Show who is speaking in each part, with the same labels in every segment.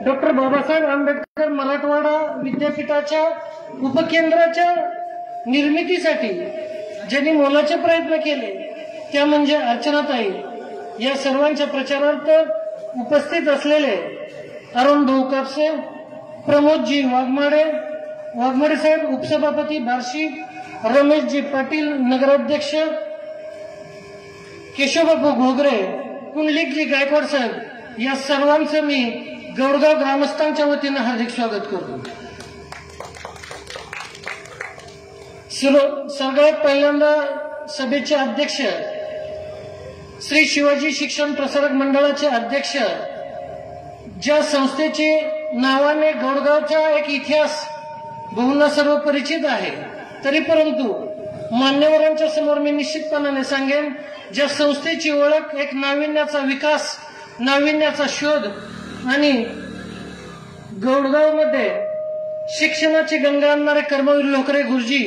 Speaker 1: Doctor Babasaheb Ambedkar Marathwada विद्यापीठाच्या उपकेंद्राच्या निर्मितीसाठी ज्यांनी मोलाचे प्रयत्न केले त्या म्हणजे अर्चनाताई। या सर्वांच्या प्रचारार्थ उपस्थित असलेले अरुण भाऊ कापसे, प्रमोदजी वाघमारे साहेब उपसभापती बार्शी, रमेशजी पाटील नगराध्यक्ष, केशवबाबू घोगरे, कुंडलिकजी गायकवाड साहेब, या सर्वांचं मी गौडगाव ग्रामस्थांच्या वतीने हार्दिक स्वागत करतो। सगळ्यात पहिल्यांदा सभेचे अध्यक्ष श्री शिवाजी शिक्षण प्रसारक मंडळाचे अध्यक्ष, ज्या संस्थेचे नावाने गौडगावचा एक इतिहास बहुना सर्व परिचित आहे, तरी परंतु मान्यवरांच्या समोर मी निश्चितपणाने सांगेन, ज्या संस्थेची ओळख एक नाविन्याचा विकास, नाविन्याचा शोध आणि गौडगावमध्ये शिक्षणाची गंगा आणणारे कर्मवीर लोकरे गुरुजी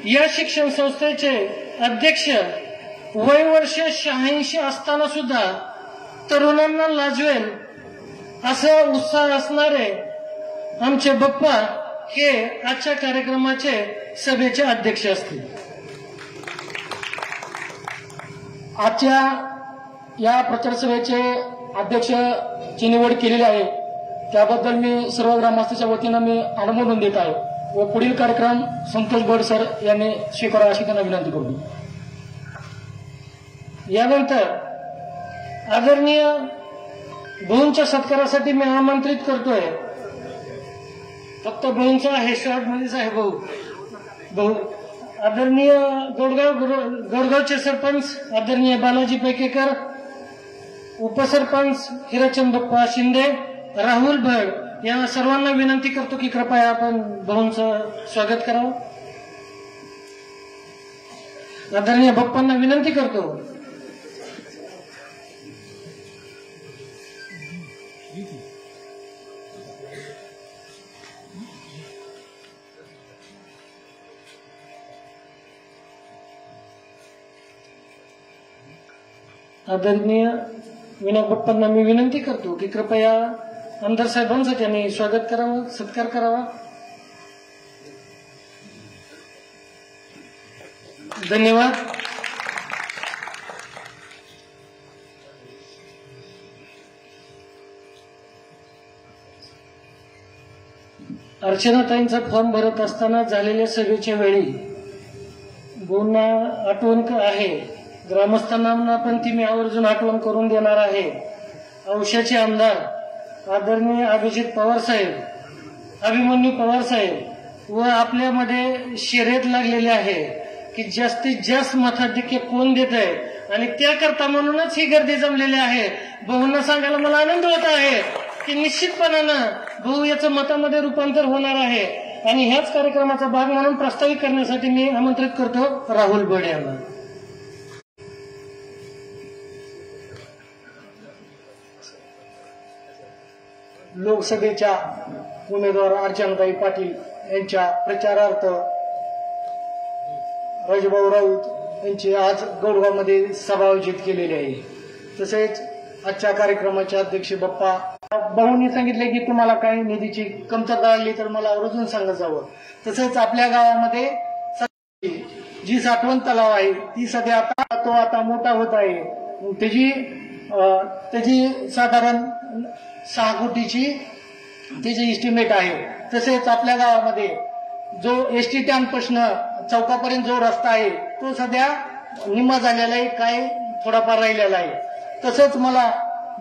Speaker 1: या शिक्षण संस्थेचे अध्यक्ष, वय वर्ष 86 असताना सुद्धा तरुणांना लाजवेल असा उत्साह असणारे आमचे बाप्पा हे आजच्या कार्यक्रमाचे सभेचे अध्यक्ष असतील।
Speaker 2: आजच्या या प्रचार सभेचे अध्यक्षची निवड केलेली आहे, त्याबद्दल मी सर्व ग्रामस्थांच्या वतीनं मी अनुमोदन देत आहे व पुढील कार्यक्रम संतोष बोड सर यांनी स्वीकारावा अशी त्यांना विनंती करतो।
Speaker 1: यानंतर आदरणीय भाऊंच्या सत्कारासाठी मी आमंत्रित करतोय, फक्त भाऊंचा आहे शॉर्ट मध्येच आहे भाऊ आदरणीय गौडगावचे सरपंच आदरणीय बालाजी पैकेकर, उपसरपंच हिराचंद बाप्पा शिंदे, राहुल भड या सर्वांना विनंती करतो की कृपया आपण भाऊंचं स्वागत करावं। आदरणीय बाप्पांना विनंती करतो। आदरणीय विनायक बाप्पांना मी विनंती करतो की कृपया आमदार साहेबांचं त्यांनी स्वागत करावं, सत्कार करावा। धन्यवाद। अर्चनाताईंचा फॉर्म भरत असताना झालेल्या सभेच्या वेळी भाऊंना आठवण आहे, ग्रामस्थांना पण ती मी आवर्जून आठवण करून देणार आहे। औशाचे आमदार आदरणीय अभिजित पवार साहेब, अभिमन्यू पवार साहेब व आपल्यामध्ये शर्यत लागलेली आहे की जास्तीत जास्त मताधिक्य कोण देत आहे आणि त्याकरता म्हणूनच ही गर्दी जमलेली आहे। भाऊंना सांगायला मला आनंद होत आहे की निश्चितपणानं भाऊ याचं मतामध्ये रूपांतर होणार आहे आणि ह्याच कार्यक्रमाचा भाग म्हणून प्रस्तावित करण्यासाठी मी आमंत्रित करतो राहुल भड यांना।
Speaker 2: लोकसभेच्या उमेदवार अर्चनाताई पाटील यांच्या प्रचारार्थ राजभाऊ राऊत यांची आज गौडगावमध्ये सभा आयोजित केलेली आहे। तसेच आजच्या कार्यक्रमाचे अध्यक्ष बाप्पा भाऊंनी सांगितले की तुम्हाला काही निधीची कमतरता आली तर मला आवर्जून सांगत जावं। तसेच आपल्या गावामध्ये जी साठवण तलाव आहे ती सध्या आता मोठा होत आहे, त्याची साधारण 6 कोटीची त्याची इस्टिमेट आहे। तसेच आपल्या गावामध्ये जो एसटी स्टँड पासून चौकापर्यंत जो रस्ता आहे तो सध्या निम्मा झालेला आहे, काय थोडाफार राहिलेला आहे। तसेच मला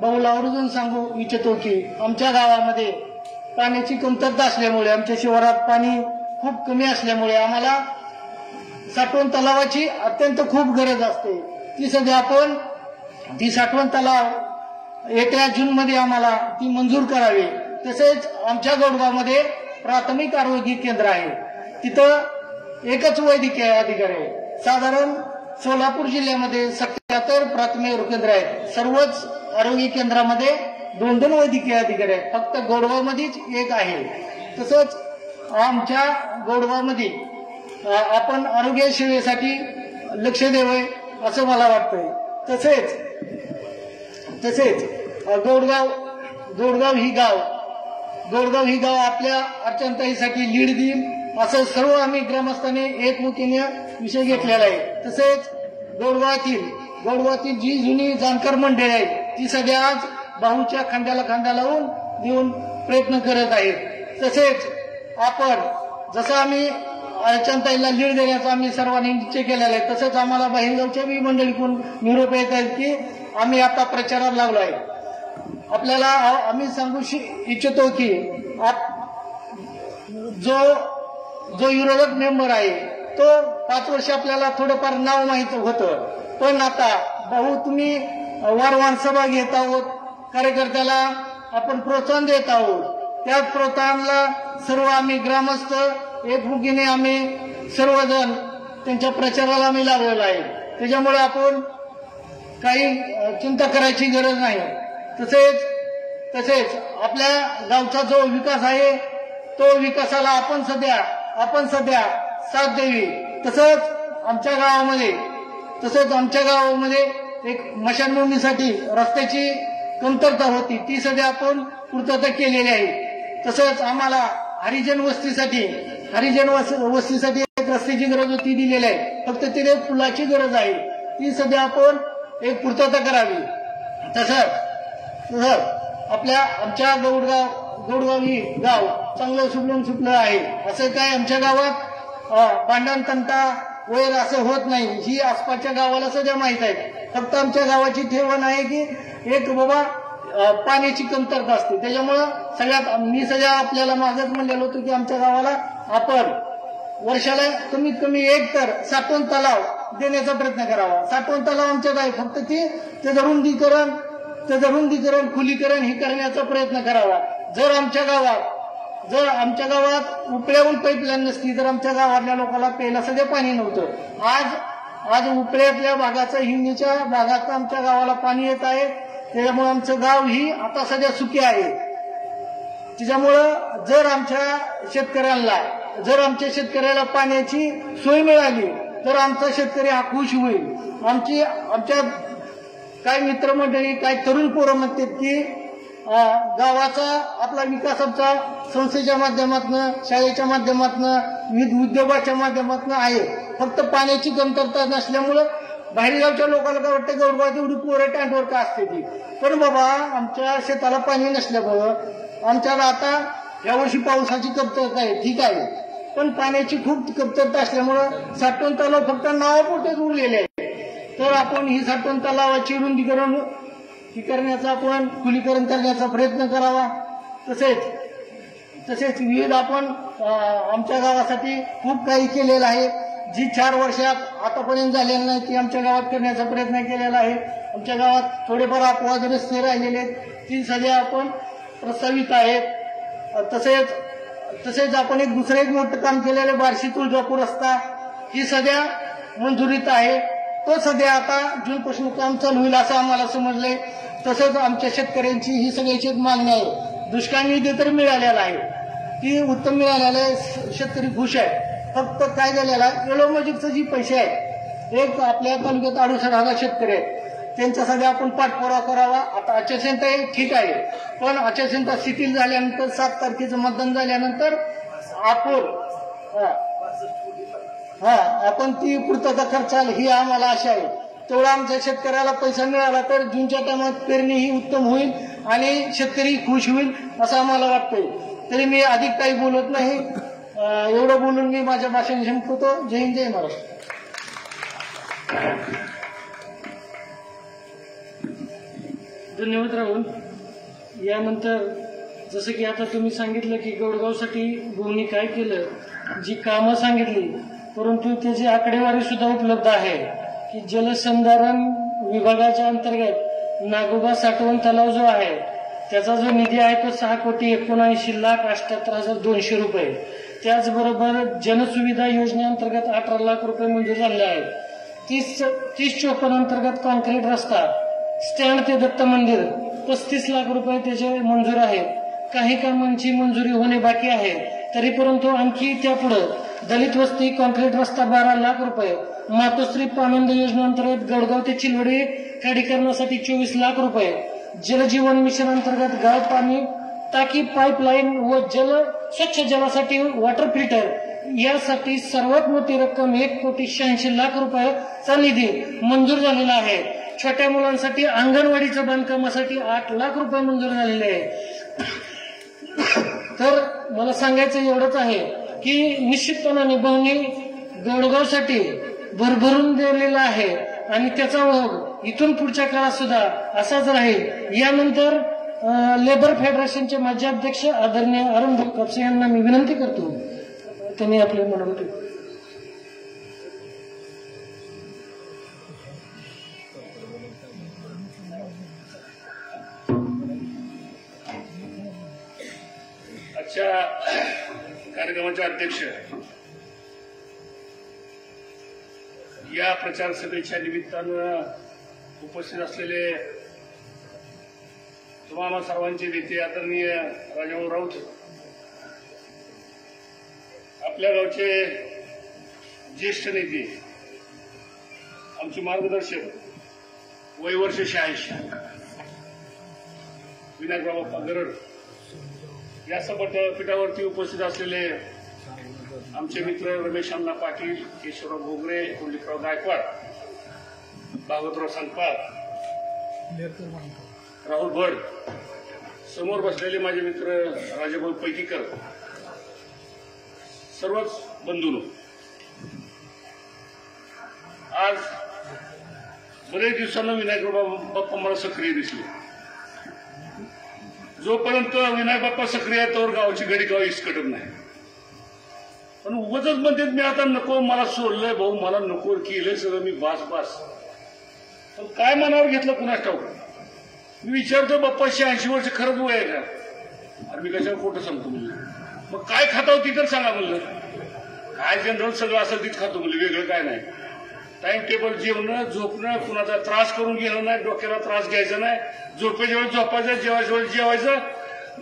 Speaker 2: भाऊला आवर्जून सांगू इच्छितो की आमच्या गावामध्ये पाण्याची कमतरता असल्यामुळे, आमच्या शिवारात पाणी खूप कमी असल्यामुळे आम्हाला साठवण तलावाची अत्यंत खूप गरज असते। ती सध्या आपण ती साठवण तलाव येत्या जूनमध्ये आम्हाला ती मंजूर करावी। तसेच आमच्या गौडगावमध्ये प्राथमिक आरोग्य केंद्र आहे, तिथं एकच वैद्यकीय अधिकारी आहे। साधारण सोलापूर जिल्ह्यामध्ये 77 प्राथमिक आरोग्य केंद्र आहेत, सर्वच आरोग्य केंद्रामध्ये 2-2 वैद्यकीय अधिकारी आहेत, फक्त गौडगावमध्येच एक आहे। तसंच आमच्या गौडगावमध्ये आपण आरोग्य सेवेसाठी लक्ष द्यावे असं मला वाटतंय। तसेच गौडगाव ही गाव गोडगाव ही गाव आपल्या अर्चनताईसाठी लीड देईल असं सर्व आम्ही ग्रामस्थांनी एकमुखीने विषय घेतलेला आहे. तसेच गोडगावातील जी जुनी जाणकार मंडळी आहे ती सध्या आज भाऊच्या खांद्याला खांदा लावून देऊन प्रयत्न करत आहेत. तसेच आपण जसं आम्ही अर्चनताईला लीड देण्याचा आम्ही सर्वांनी निश्चय केलेला आहे तसंच आम्हाला बाहेरगावच्या बी मंडळीकडून निरोप येत आहेत की आम्ही आता प्रचाराला लागलो आहे. आपल्याला आम्ही सांगू इच्छितो की जो विरोधक मेंबर आहे तो 5 वर्ष आपल्याला थोडंफार नाव माहित होतं, पण आता भाऊ तुम्ही वारंवार सभा घेत आहोत, कार्यकर्त्याला आपण प्रोत्साहन देत आहोत. त्याच प्रोत्साहनाला सर्व आम्ही ग्रामस्थ एकमुखीने आम्ही सर्वजण त्यांच्या प्रचाराला आम्ही लागलेलो आहे. त्याच्यामुळे आपण काही चिंता करायची गरज नाही. तसेच आपल्या गावचा जो विकास आहे तो विकासाला आपण सध्या साथ द्यावी. तसंच आमच्या गावामध्ये एक मशानभूमीसाठी रस्त्याची कमतरता होती, ती सध्या आपण पूर्तता केलेली आहे. तसंच आम्हाला हरिजन वस्तीसाठी एक रस्त्याची गरज होती दिलेली आहे, फक्त तिथे फुलाची गरज आहे, ती सध्या आपण एक पूर्तता करावी. तसंच आमच्या गोडगाव ही गाव चांगलं सुटलं आहे. असं काय आमच्या गावात भांडण तंटा वैर असं होत नाही, ही आसपासच्या गावाला सध्या माहित आहे. फक्त आमच्या गावाची ठेवण आहे की एक बाबा पाण्याची कमतरता असते. त्याच्यामुळं मी सगळ्या आपल्याला मागच म्हणलेलं होतं की आमच्या गावाला आपण वर्षाला कमीत कमी एक तर साठवण तलाव देण्याचा प्रयत्न करावा. साठवण तलाव आमच्यात आहे, फक्त त्याचं रुंदीकरण खुलीकरण हे करण्याचा प्रयत्न करावा. जर आमच्या गावात उपळ्याहून पाईपलाईन नसती तर आमच्या गावातल्या लोकांना प्यायला सध्या पाणी नव्हतं. आज उपळ्यातल्या भागाचं हिंगणीच्या भागात आमच्या गावाला पाणी येत आहे. त्याच्यामुळे आमचं गाव ही आता सध्या सुखी आहे. त्याच्यामुळं जर आमच्या शेतकऱ्याला पाण्याची सोय मिळाली तर आमचा शेतकरी हा खुश होईल. आमच्या काही मित्रमंडळी काही तरुण पोरं म्हणतात की गावाचा आपला विकास आमचा संस्थेच्या माध्यमातून, शाळेच्या माध्यमातून, विविध उद्योगाच्या माध्यमातून आहे. फक्त पाण्याची कमतरता नसल्यामुळं बाहेरगावच्या लोकांना काय वाटतं गोडगावात एवढी पोरं टँटवर का असते ती. पण बाबा आमच्या शेताला पाणी नसल्यामुळं आमच्याला आता यावर्षी पावसाची कमतरता आहे, ठीक आहे, पण पाण्याची खूप कमतरता असल्यामुळं साठवण तलाव फक्त नावापुरतेच उरलेले आहे. तर आपण ही साठवण तलावाची रुंदीकरण करण्याचा आपण खुलीकरण करण्याचा प्रयत्न करावा. तसेच विविध आपण आमच्या गावासाठी खूप काही केलेलं आहे. जी 4 वर्षात आतापर्यंत झालेलं नाही ती आमच्या गावात करण्याचा प्रयत्न केलेला आहे. आमच्या गावात थोडेफार अपवाद रस्ते राहिलेले आहेत, ती सध्या आपण प्रस्तावित आहेत. तसेच आपण दुसरं एक मोठं काम केलेलं आहे, बार्शी तुळजापूर रस्ता, ही सध्या मंजुरीत आहे. तो सध्या आता जूनपासून काम चालू होईल असं आम्हाला समजलंय. तसंच आमच्या शेतकऱ्यांची ही सगळ्याची मागणी आहे. दुष्काळ निधी तर मिळालेला आहे, ती उत्तम मिळालेला आहे, शेतकरी खुश आहे. फक्त काय झालेलं आहे, एलोमॅजिकचे जे पैसे आहेत, एक आपल्या तालुक्यात 68,000 शेतकरी आहेत, त्यांचा सध्या आपण पाठपुरावा करावा. आता आचारसंहिता ठीक आहे, पण आचारसंहिता शिथिल झाल्यानंतर 7 तारखेचं मतदान झाल्यानंतर आपण ती पूर्तता करचाल ही आम्हाला आशा आहे. तेवढा आमच्या शेतकऱ्याला पैसा मिळाला तर जूनच्या टायमात पेरणी ही उत्तम होईल आणि शेतकरी खुश होईल असं आम्हाला वाटतंय. तरी मी अधिक काही बोलत नाही, एवढं बोलून मी माझ्या भाषण संपवतो. जय हिंद, जय महाराष्ट्र.
Speaker 1: धन्यवाद राहुल. यानंतर जसं की आता तुम्ही सांगितलं की गोडगावसाठी भूमी काय केलं, जी कामं सांगितली, परंतु त्याची आकडेवारी सुद्धा उपलब्ध आहे की जलसंधारण विभागाच्या अंतर्गत नागोबा साठवण तलाव जो आहे त्याचा जो निधी आहे तो 6,79,78,200 रुपये. त्याचबरोबर जनसुविधा योजनेअंतर्गत 18 लाख रुपये मंजूर झाले आहेत. 3054 अंतर्गत कॉन्क्रीट रस्ता, स्टँड ते दत्त मंदिर 35 लाख रुपये त्याचे मंजूर आहेत. काही कामांची मंजुरी होणे बाकी आहे, तरी परंतु आणखी त्यापुढे दलित वस्ती कॉन्क्रीट रस्ता 12 लाख रुपये, मातोश्री पानंद योजनेअंतर्गत गडगाव ते चिलवडी खडीकरणासाठी 24 लाख रुपये, जलजीवन मिशन अंतर्गत गाव पाणी टाकी, पाईपलाईन व स्वच्छ जलासाठी वॉटर फिल्टर यासाठी सर्वात मोठी रक्कम 1,86,00,000 रुपयाचा निधी मंजूर झालेला आहे. छोट्या मुलांसाठी अंगणवाडीच्या बांधकामासाठी 8 लाख रुपये मंजूर झालेले आहे. तर मला सांगायचं एवढंच आहे की निश्चितपणाने भाऊनी गोडगावसाठी भरभरून दिलेला आहे आणि त्याचा ओघ इथून पुढच्या काळात सुद्धा असाच राहील. यानंतर लेबर फेडरेशनचे माजी अध्यक्ष आदरणीय अरुण कापसे यांना मी विनंती करतो त्यांनी आपले मनोगत.
Speaker 3: आजच्या कार्यक्रमाचे अध्यक्ष, या प्रचार सभेच्या निमित्तानं उपस्थित असलेले तुम्हाला सर्वांचे नेते आदरणीय राजाभाऊ राऊत, आपल्या गावचे ज्येष्ठ नेते, आमचे मार्गदर्शक, वयवर्ष 86 विनायकराव बाप्पा गरड, या सभापीठावरती उपस्थित असलेले आमचे मित्र रमेश अण्णा पाटील, केशवराव भोगरे, कुंडलिकराव गायकवाड, भागवतराव सांगपाळ, राहुल भड, समोर बसलेले माझे मित्र राजाभाऊ पैकीकर, सर्वच बंधूंनो, आज बरेच दिवसांना विनायकराव बाप्पा मला सक्रिय दिसले. जोपर्यंत विनायक बाप्पा सक्रिय आहे तोवर गावची घडी गाव इसकटत नाही. पण उगाचच म्हणतात मी आता नको, मला सोडलंय भाऊ, मला नको केलंय सगळं, मी बास. पण काय मनावर घेतलं कुणास ठाऊक. मी विचारतो बाप्पा 86 वर्ष खरंच वय आहे का? अरे मी कशावर खोटं सांगतो म्हणलं. मग काय खाताव ती तर सांगा म्हणलं. काय जनरल सगळं असेल तीच खातो म्हणलं, वेगळं काय नाही. टाइम टेबल जेवणं, झोपणं, कुणाचा त्रास करून घेणं नाही, डोक्याला त्रास घ्यायचा नाही, झोपेच्या वेळेस झोपायचं, जेवायच्या वेळेस जेवायचं,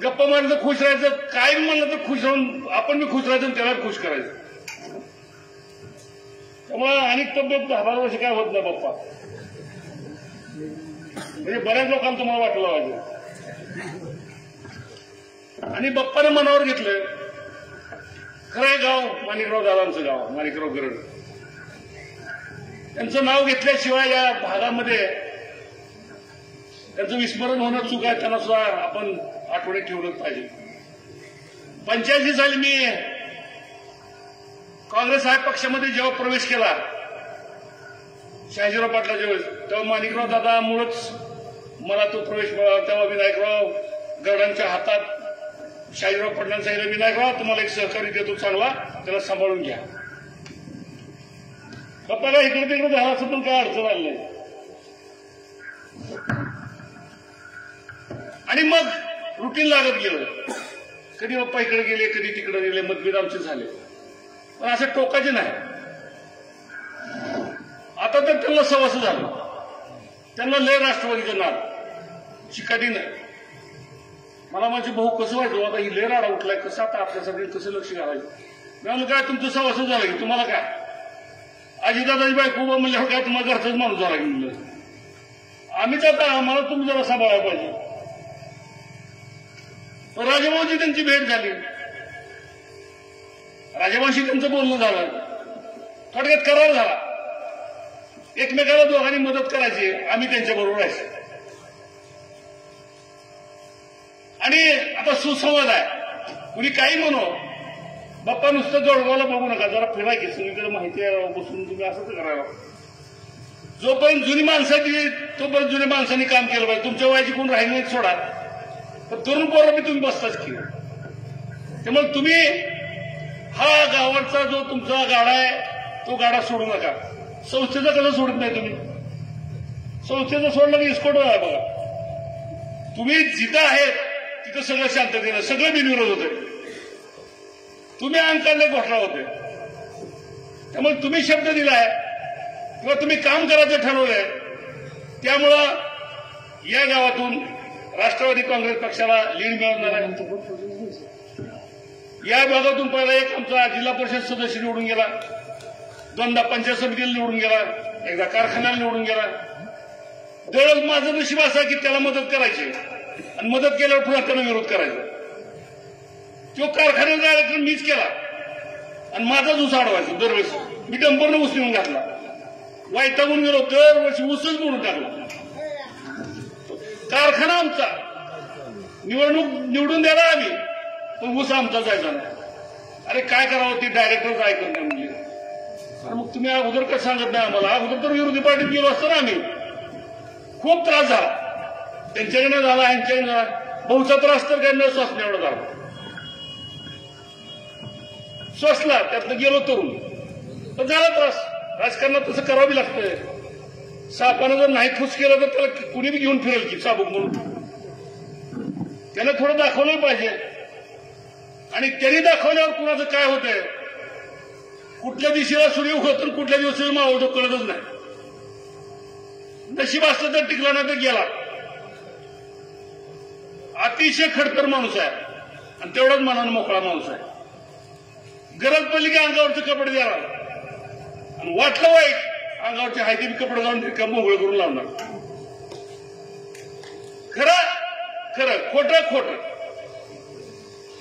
Speaker 3: गप्पा मारलं तर खुश राहायचं, काय म्हणलं तर खुश राहून आपण बी खुश राहायचं, त्याला खुश करायचं. त्यामुळे अनेक तब्येत 10-12 वर्ष काय होत नाही बाप्पा. म्हणजे बऱ्याच लोकांना तुम्हाला वाटलं पाहिजे. आणि बाप्पाने मनावर घेतलं. खरंय गाव माणिकराव दादांचं गाव, माणिकराव गरड. त्यांचं नाव घेतल्याशिवाय या भागामध्ये त्यांचं विस्मरण होणं चूक आहे. त्यांना सुद्धा आपण आठवणीत ठेवलंच पाहिजे. 85 साली मी काँग्रेस हा पक्षामध्ये जेव्हा प्रवेश केला, शहाजीराव पाटलाच्या वेळेस, तेव्हा माणिकराव दादामुळेच मला तो प्रवेश मिळाला. तेव्हा विनायकराव गरडांच्या हातात शहाजीराव पाटलांनी सांगितलं, विनायकराव तुम्हाला एक सहकारी देतो चांगला, त्याला सांभाळून घ्या. बाप्पाला इकडे तिकडे झाला असं पण काय अडचण आली नाही. आणि मग रुटीन लागत गेलं. कधी बाप्पा इकडे गेले, कधी तिकडे गेले, मतभेद आमचे झाले, पण असं टोकाचे नाही. आता तर त्यांना सवस झालं. त्यांना लय राष्ट्रवादीचं नाव, चिकाटी नाही. मला माझे भाऊ कसं वाटलं, आता ही लय राडा उठलाय, कसं आता आपल्यासाठी कसं लक्ष घालायचं. मी म्हणलं काय तुमचं सवस झालं की तुम्हाला काय, आजीदादाची बायको म्हणल्यावर काय तुम्हाला घरचाच माणूस झाला की म्हणलं. आम्हीच आता आम्हाला तुम्ही जरा सांभाळायला पाहिजे. राजाभाऊची त्यांची भेट झाली, राजाभाऊशी त्यांचं बोलणं झालं, थोडक्यात करार झाला. एकमेकाला दोघांनी मदत करायची, आम्ही त्यांच्या बरोबर राहायचं. आणि आता सुसंवाद आहे. कुणी काही म्हणो, बाप्पा नुसतं जोडगावला बघू नका, जरा फिराय की सगळीकडे माहिती आहे, बसून तुम्ही असंच करायला. जोपर्यंत जुनी माणसाची तोपर्यंत जुन्या माणसांनी काम केलं पाहिजे. तुमच्या वयाची कोण राहिली नाही सोडा, पण तरुण पोरांनी तुम्ही बसताच की. त्यामुळे तुम्ही हा गावाचा जो तुमचा गाडा आहे तो गाडा सोडू नका. संस्थेचा कसं सोडत नाही तुम्ही, संस्थेचं सोडलं की इस्कोट आहे बघा. तुम्ही जिथं आहेत तिथं सगळं शांततेनं सगळं बिनविरोध होते. तुम्ही अंकाने घोषणा होते. त्यामुळे तुम्ही शब्द दिलाय किंवा तुम्ही काम करायचं ठरवलंय, त्यामुळं या गावातून राष्ट्रवादी काँग्रेस पक्षाला लीड मिळवणार आहे. या भागातून पहिला एक आमचा जिल्हा परिषद सदस्य निवडून गेला, 2दा पंचायत समितीला निवडून गेला, एकदा कारखान्याला निवडून गेला. दररोज माझं नशीब असा की त्याला मदत करायची आणि मदत केल्यावर पुन्हा त्याला विरोध करायचा. तो कारखान्याचा कार्यक्रम मीच केला आणि माझाच ऊस अडवायचा दरवेळेस. मी डंपरनं ऊस नेऊन घातला, वैतागून गेलो, दरवर्षी ऊसच म्हणून टाकला. कारखाना आमचा, निवडणूक निवडून द्यायला आम्ही, पण ऊस आमचा जायचा नाही. अरे काय करावं, ते डायरेक्टरच ऐकत नाही म्हणजे. अरे मग तुम्ही अगोदर कसं सांगत नाही आम्हाला? अगोदर तर विरोधी पार्टीत गेलो असतो ना आम्ही. खूप त्रास झाला, त्यांच्याकडे झाला, यांच्याकडे झाला. बहुचा त्रास तर काय न स्वसने एवढा झाला. स्वसला त्यातनं गेलो तरुण, पण झाला त्रास. राजकारणात तसं करावी लागतंय. सापानं जर नाही फुस केलं तर त्याला कुणी बी घेऊन फिरेल की साबूक म्हणून. त्यानं थोडं दाखवलं पाहिजे. आणि त्यांनी दाखवल्यावर कुणाचं काय होतंय, कुठल्या दिशेला सूर्य उगवतो कुठल्या दिवशी मावळतो कळतच नाही. नशीब असतं तर टिकला नाही तर गेला. अतिशय खडतर माणूस आहे आणि तेवढाच मनानं मोकळा माणूस आहे. गरज पडली की अंगावरचे कपडे द्यायला आणि वाटलं वाईट अंगावरचे हायती कपडे जाऊन मोकळे करून लावणार. खरं खरं, खोटं खोटं.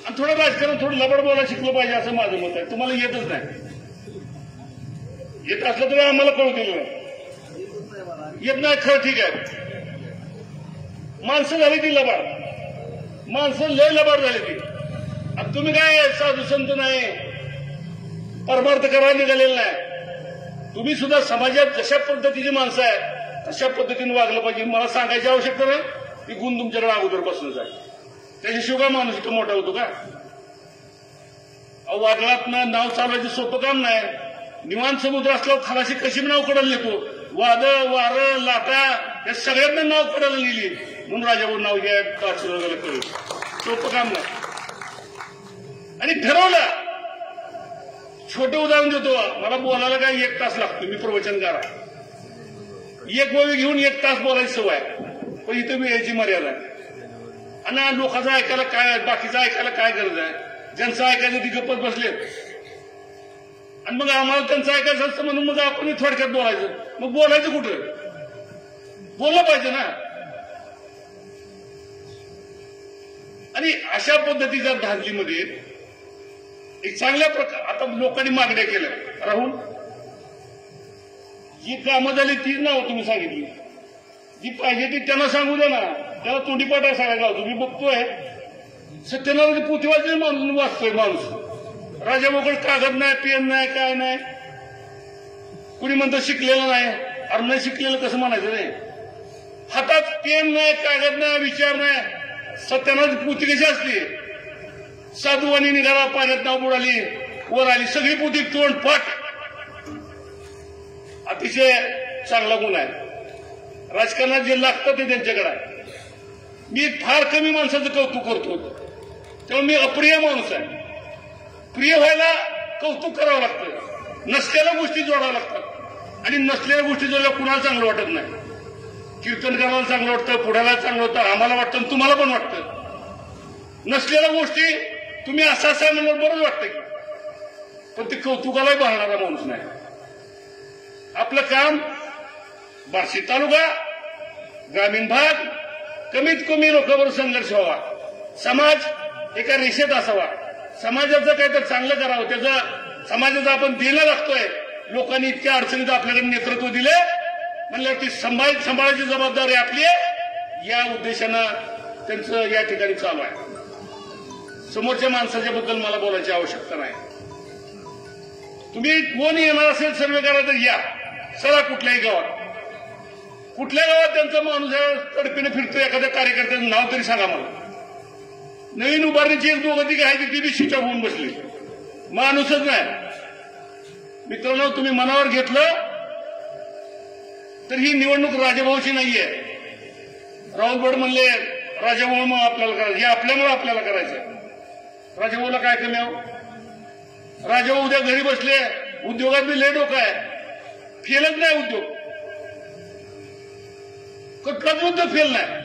Speaker 3: आणि थोडं राजकारण थोडं लबड बोलायला शिकलं पाहिजे असं माझं मत आहे. तुम्हाला येतच नाही. येत असलं तरी आम्हाला कळू दिलं नाही. येत नाही खरं, ठीक आहे. माणसं झाली ती लबाड, माणसं लय लबाड झाली ती. आणि तुम्ही काय साधू संत नाही, परमार्थ करायला निघालेलं नाही. तुम्ही सुद्धा समाजात जशा पद्धतीची माणसं आहे तशा पद्धतीने वागलं पाहिजे. मला सांगायची आवश्यकता नाही, ही गुण तुमच्याकडे अगोदरपासूनच आहे. त्याच्याशिवाय काय माणूस इथं मोठा होतो का? वादळात नाव चालवायचं सोपं काम नाही. निवांत समुद्र असल्यावर खलाशी कशी नाव कडायला नेतो. वादळ, वारं, लाटा या सगळ्यांना नाव कडायला लिहिली म्हणून राजाभाऊ नाव घ्या काशी वगैरे कळलं. सोपं काम नाही. आणि ठरवलं. छोटं उदाहरण देतो. मला बोलायला काय 1 तास लागतो. मी प्रवचनकार आहे. 1 वळी घेऊन 1 तास बोलायची सवय आहे. पण इथं वेळेची मर्यादा आहे. आणि लोकांचं ऐकायला काय, बाकीचं ऐकायला काय गरज आहे? ज्यांचं ऐकायचं ती गप्पत बसलेत. आणि मग आम्हाला त्यांचं ऐकायचं असतं म्हणून मग आपण थोडक्यात बोलायचं. मग बोलायचं कुठं? बोललं पाहिजे ना. आणि अशा पद्धतीच्या धांदलीमध्ये एक चांगल्या प्रकार आता लोकांनी मागण्या केल्या. राहुल, जी कामं झाली तीच नावं तुम्ही सांगितली. जी पाहिजे ती त्यांना सांगू द्या ना. त्याला तोंडीपाठ आहे सगळ्या गाव. तुम्ही बघतोय सत्यनारायण पोथी वाचले माणूस वाचतोय माणूस. राजाभाऊकडे कागद नाही, पेन नाही, काय नाही. कुणी म्हणतं शिकलेलं नाही. अरे नाही शिकलेलं कसं म्हणायचं नाही. हातात पेन नाही, कागद नाही, विचार नाही. सत्यनारायण पोथी कशी असते? साधुवानी निघाला, पाण्यात नाव बुडाली, वर आली, सगळी पोथी तोंड पाठ. अतिशय चांगला गुण आहे. राजकारणात जे लागतं ते त्यांच्याकडे आहे. मी फार कमी माणसाचं कौतुक करतो. तेव्हा मी अप्रिय माणूस आहे. प्रिय व्हायला कौतुक करावं लागतं. नसलेल्या गोष्टी जोडाव्या लागतात. आणि नसलेल्या गोष्टी जोडल्या कुणाला चांगलं वाटत नाही. कीर्तन करायला चांगलं वाटतं, पुढायला चांगलं वाटतं, आम्हाला वाटतं, तुम्हाला पण वाटतं. नसलेल्या गोष्टी तुम्ही असा म्हणल्यावर बरंच वाटतं की, पण ते कौतुकालाही पाहणारा माणूस नाही. आपलं काम बार्शी तालुका, ग्रामीण भाग, कमीत कमी लोकांवर संघर्ष व्हावा. समाज एका रेषेत असावा. समाजाचं काहीतरी चांगलं करावं. त्याचं समाजाचं आपण देणं लागतोय. लोकांनी इतक्या अडचणीत आपल्याकडे नेतृत्व दिले म्हणल्यावर ती सांभाळायची जबाबदारी आपली आहे. या उद्देशानं त्यांचं या ठिकाणी चालू आहे. समोरच्या माणसाच्या बद्दल मला बोलायची आवश्यकता नाही. तुम्ही कोण येणार असेल सर्वे करायला तर या. चला कुठल्याही गावात, कुठल्या गावात त्यांचा माणूस तडपीने फिरतो. एखाद्या कार्यकर्त्याचं नाव तरी सांगा मला. नवीन उभारणीची 1-2 ती आहे ती बी शिचा होऊन बसली. माणूसच नाही. मित्रांनो, तुम्ही मनावर घेतलं तर ही निवडणूक राजाभाऊची नाहीये. राहुल बड म्हणले राजाभाऊ आपल्याला करायचं, हे आपल्यामुळे आपल्याला करायचं. राजाभाऊला काय कमी आहो? राजाभाऊ उद्या घरी बसले, उद्योगात बी लय डोकं आहे. फेलच नाही उद्योग, कुठलाच उद्योग फेल नाही.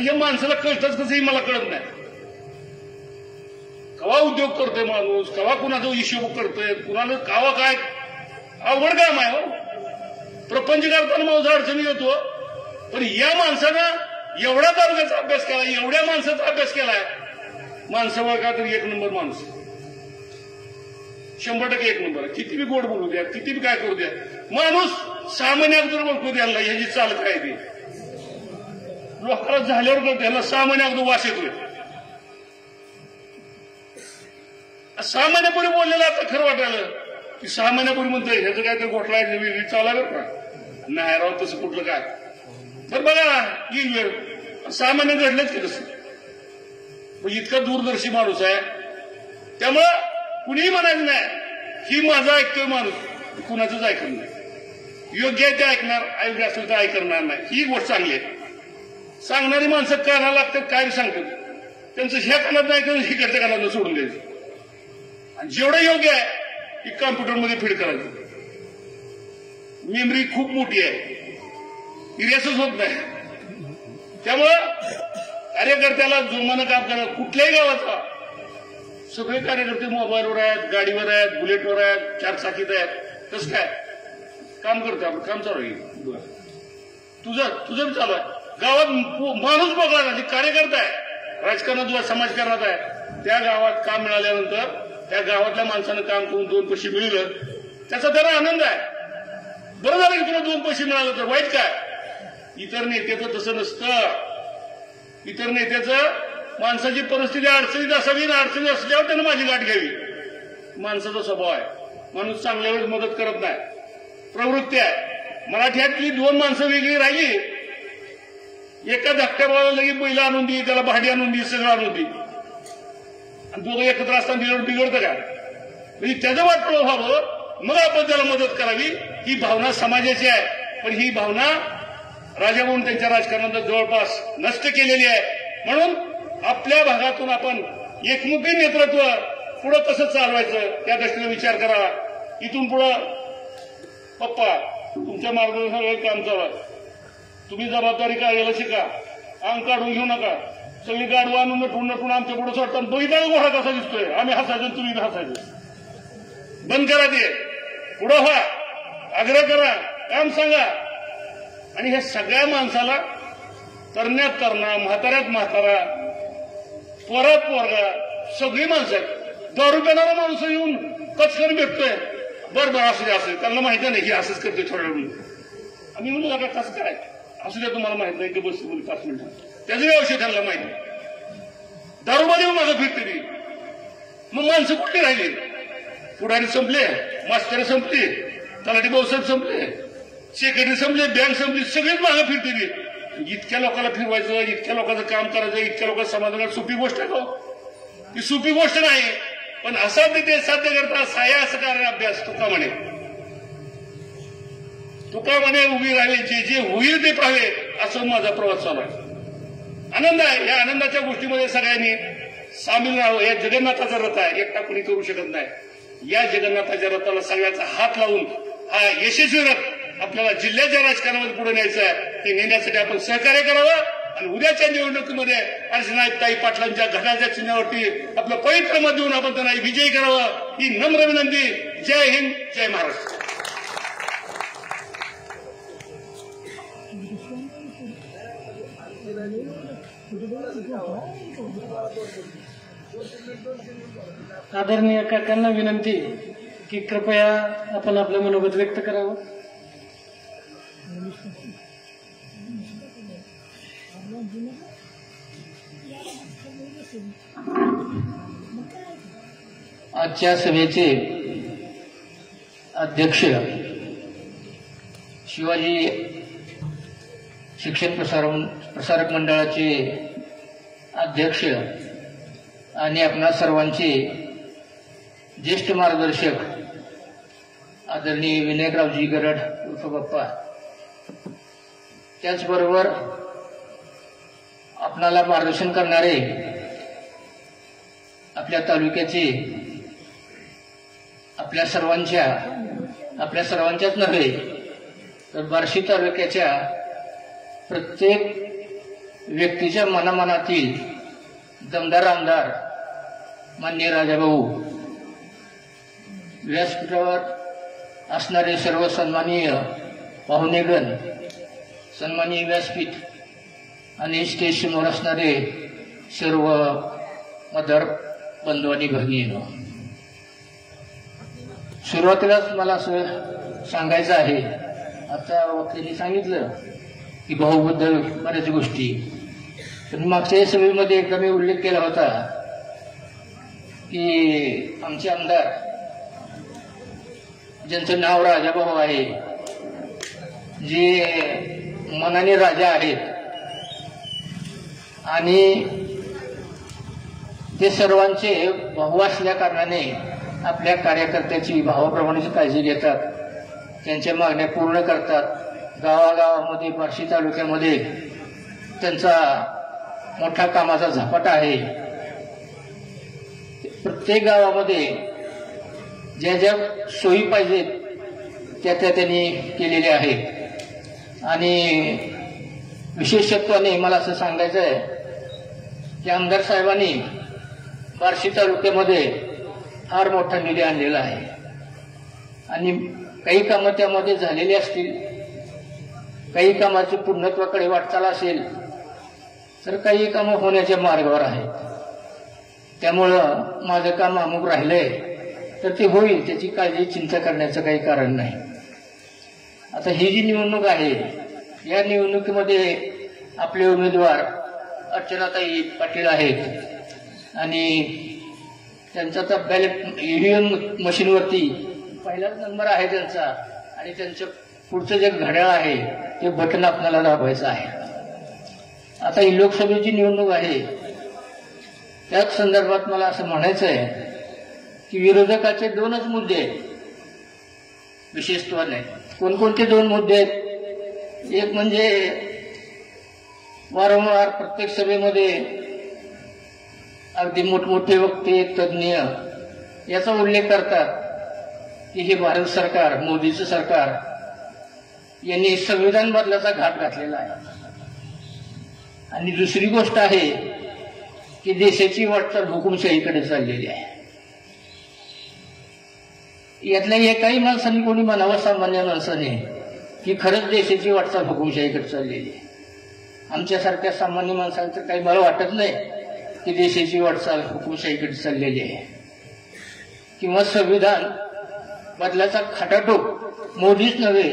Speaker 3: या माणसाला कळतच कसंही मला कळत नाही. कवा उद्योग करतोय माणूस, कवा कुणाचा हिशोब करतोय, कुणाला कावा काय अवघड काम आहे. हो, प्रपंच करताना माझा अडचणी येतो. पण या माणसानं एवढा तालुक्याचा अभ्यास केला, एवढ्या माणसाचा अभ्यास केलाय. माणसावर का तर एक नंबर माणूस, 100% एक नंबर आहे. किती बी गोड बोलू द्या, किती बी काय करू द्या, माणूस सामान्य अगोदर बोलतो द्यायला ह्याची चाल काय ती लोकांना झाल्यावर कळत, ह्याला सामान्य अगोदर वास येतोय. सामान्यपणे बोललेलं आता खरं वाटायला की सामान्यपणे म्हणतोय ह्याचं काय तर घोटला वेगळी चालावर का नाही राव तसं कुठलं काय. तर बघा येईल वेळ, सामान्य घडलंच की तसं. इतका दूरदर्शी माणूस आहे, त्यामुळं कुणीही म्हणायचं नाही ही माझा ऐकतोय माणूस, कुणाचंच ऐकत नाही. योग्य आहे ते ऐकणार, अयोग्य असेल तर ऐकणार नाही, ही गोष्ट चांगली आहे. सांगणारी माणसं कानाला लागतात, काय सांगतात त्यांचं ह्या कानात नाही तर हिकडच्या कानात सोडून द्यायचं. आणि जेवढं योग्य आहे की कॉम्प्युटरमध्ये फीड करायचं. मेमरी खूप मोठी आहे, इरेसच होत नाही. त्यामुळं कार्यकर्त्याला जोमानं काम करा. कुठल्याही गावाचा सगळे कार्यकर्ते मोबाईलवर आहेत, गाडीवर आहेत, बुलेटवर आहेत, 4 चाकीत आहेत. कसं काय काम करतो आपण, काम चालू आहे तुझं बी चालू आहे. गावात माणूस बघा ना, कार्यकर्ता आहे, राजकारणात समाजकारणात आहे, त्या गावात काम मिळाल्यानंतर त्या गावातल्या माणसानं काम करून 2 पैसे मिळलं त्याचा त्याला आनंद आहे. बरं झालं की तुला 2 पैसे मिळालं तर वाईट काय. इतर नेत्याचं तसं नसतं. इतर नेत्याचं माणसाची परिस्थिती अडचणीत असावी आणि अडचणीत असल्यावर त्यानं माझी गाठ घ्यावी. माणसाचा स्वभाव आहे. माणूस चांगल्या वेळेस मदत करत नाही, प्रवृत्ती आहे. मराठ्यातली 2 माणसं वेगळी राहिली, एका धाकट्या लगेच बैल आणून दी, त्याला भाडी आणून दी, सगळं आणून दी, आणि दोघं एकत्र असताना दिल्यावर बिघडतं का. म्हणजे त्याचं वाटलं व्हावं, मग आपण त्याला मदत करावी. ही भावना समाजाची आहे, पण ही भावना राजा म्हणून त्यांच्या राजकारणात जवळपास नष्ट केलेली आहे. म्हणून आपल्या भागातून आपण एकमुखी नेतृत्व पुढं कसं चालवायचं त्या दृष्टीने विचार करावा. इथून पुढं पप्पा तुमच्या मार्गदर्शनावर काम चालू आहे. तुम्ही जबाबदारी काढायला शिका, अंग काढून घेऊ नका. सगळी गाडू आणून नटून आमच्या पुढे सोडतात. बघितला घोडा कसा दिसतोय, आम्ही हसायचो तुम्ही हसायचो. बंद करा ते, पुढं व्हा, आग्रह करा, काम सांगा. आणि हे सगळ्या माणसाला तरण्यात तरणा, म्हाताऱ्यात म्हातारा, पोरात पोरगा सगळी माणसं आहेत. दारू पिणारा माणूस येऊन कचकन भेटतोय, बरं असू द्या, असं त्यांना माहिती नाही की असंच करतोय थोड्या वेळ. आम्ही म्हणलो का कसं काय असू द्या, तुम्हाला माहित नाही की बस 5 मिनिटं, त्याचं व्यवस्थित त्यांना माहिती. दारूमध्ये माझं फिरते ती. मग माणसं कुठली राहिली, पुढारी संपले, मास्तर संपली, तलाठी भाऊसाहेब संपले, सेक्रेटरी संपले, बँक संपली, सगळीच मागं फिरते ती. इतक्या लोकांना फिरवायचं, इतक्या लोकांचं काम करायचं, इतक्या लोकांचं समाधान सोपी गोष्ट आहे का. ती सोपी गोष्ट नाही. पण असाध्य ते साध्य करता साया असं कारण अभ्यास तुका म्हणे उभी राहावे, जे जे होईल ते पाहावे, असं माझा प्रवास चालू आहे. आनंद आहे. या आनंदाच्या गोष्टीमध्ये सगळ्यांनी सामील राहावं. या जगन्नाथाचा रथ आहे, एकटा कोणी करू शकत नाही. या जगन्नाथाच्या रथाला सगळ्याचा हात लावून हा यशस्वी रथ आपल्याला जिल्ह्याच्या राजकारणामध्ये पुढे न्यायचं आहे. ते नेण्यासाठी आपण सहकार्य करावं. आणि उद्याच्या निवडणुकीमध्ये अर्चनाताई पाटलांच्या घराच्या चिन्हावरती आपलं पवित्र मत देऊन आपण त्यांना विजयी करावं, ही नम्र विनंती. जय हिंद, जय महाराष्ट्र.
Speaker 1: आदरणीय काकांना विनंती की कृपया आपण आपलं मनोगत व्यक्त करावं.
Speaker 4: आजच्या सभेचे अध्यक्ष शिवाजी शिक्षण प्रसारक मंडळाचे अध्यक्ष आणि आपणा सर्वांचे ज्येष्ठ मार्गदर्शक आदरणीय विनायकरावजी गरड उर्फ बाप्पा, त्याचबरोबर आपणाला मार्गदर्शन करणारे आपल्या तालुक्याचे आपल्या सर्वांच्याच नव्हे तर बार्शी तालुक्याच्या प्रत्येक व्यक्तीच्या मनामनातील दमदार आमदार माननीय राजाभाऊ, व्यासपीठावर असणारे सर्व सन्माननीय पाहुणेगण, सन्माननीय व्यासपीठ आणि स्टेज समोर असणारे सर्व मदर बंधू आणि भगिनींनो, सुरुवातीलाच मला असं सांगायचं आहे, आता वक्त्यांनी सांगितलं की भाऊबद्दल बऱ्याच गोष्टी, पण मागच्या सभेमध्ये एकदा मी उल्लेख केला होता की आमचे आमदार ज्यांचं नाव राजाभाऊ आहे, जे मनाने राजा आहेत आणि ते सर्वांचे भाऊ असल्या कारणाने आपल्या कार्यकर्त्याची भावाप्रमाणेच काळजी घेतात, त्यांच्या मागण्या पूर्ण करतात. गावागावामध्ये बार्शी तालुक्यामध्ये त्यांचा मोठा कामाचा झपाटा आहे. प्रत्येक गावामध्ये ज्या ज्या सोयी पाहिजेत त्या त्यांनी केलेल्या आहेत. आणि विशेषत्वाने मला असं सांगायचं आहे की आमदार साहेबांनी बार्शी तालुक्यामध्ये फार मोठा निधी आणलेला आहे आणि काही कामं त्यामध्ये झालेली असतील, काही कामाची पूर्णत्वाकडे वाटचाल असेल, तर काही कामं होण्याच्या मार्गावर आहेत. त्यामुळं माझं काम अमुक राहिलंय तर ते होईल, त्याची काळजी चिंता करण्याचं काही कारण नाही. आता ही जी निवडणूक आहे, या निवडणुकीमध्ये आपले उमेदवार अर्चनाताई पाटील आहेत आणि त्यांचा तर बॅलेट ईव्हीएम मशीनवरती पहिलाच नंबर आहे त्यांचा आणि त्यांचं पुढचं जे घड्याळ आहे ते बटन आपल्याला दाबायचं आहे. आता ही लोकसभेची निवडणूक आहे, त्याच संदर्भात मला असं म्हणायचं आहे की विरोधकाचे दोनच मुद्दे आहेत विशेषत्वाने. कोणकोणते दोन मुद्दे आहेत? एक म्हणजे वारंवार प्रत्येक सभेमध्ये अगदी मोठमोठे वक्ते तज्ज्ञ याचा उल्लेख करतात की हे भारत सरकार, मोदीचं सरकार यांनी संविधान बदलाचा घाट घातलेला आहे. आणि दुसरी गोष्ट आहे की देशाची वाटचाल हुकुमशाहीकडे चाललेली आहे. यातल्या एकाही माणसाने कोणी म्हणावं, सामान्य माणसाने, की खरंच देशाची वाटचाल हुकुमशाहीकडे चाललेली आहे. आमच्यासारख्या सामान्य माणसांचं तर काही मला वाटत नाही की देशाची वाटचाल हुकुमशाहीकडे चाललेली आहे. किंवा संविधान बदलाचा खटाटोप मोदीच नव्हे,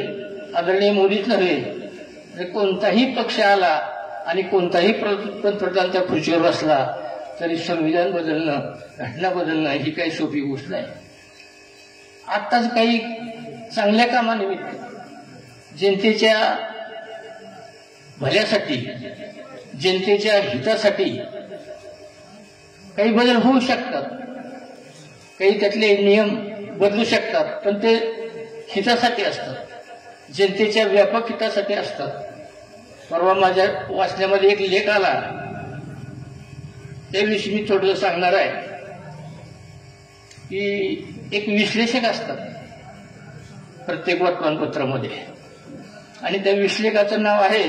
Speaker 4: आदरणीय मोदीच नव्हे, तर कोणताही पक्ष आला आणि कोणताही पंतप्रधान त्या खुर्चीवर बसला तरी संविधान बदलणं, घटना बदलणं ही काही सोपी गोष्ट नाही. आत्ताच काही चांगल्या कामानिमित्त जनतेच्या भल्यासाठी, जनतेच्या हितासाठी काही बदल होऊ शकतात, काही त्यातले नियम बदलू शकतात, पण ते हितासाठी असतात, जनतेच्या व्यापक हितासाठी असतात. परवा माझ्या वाचण्यामध्ये एक लेख आला, त्याविषयी मी थोडं सांगणार आहे की एक विश्लेषक असतात प्रत्येक वर्तमानपत्रामध्ये आणि त्या विश्लेषकाचं नाव आहे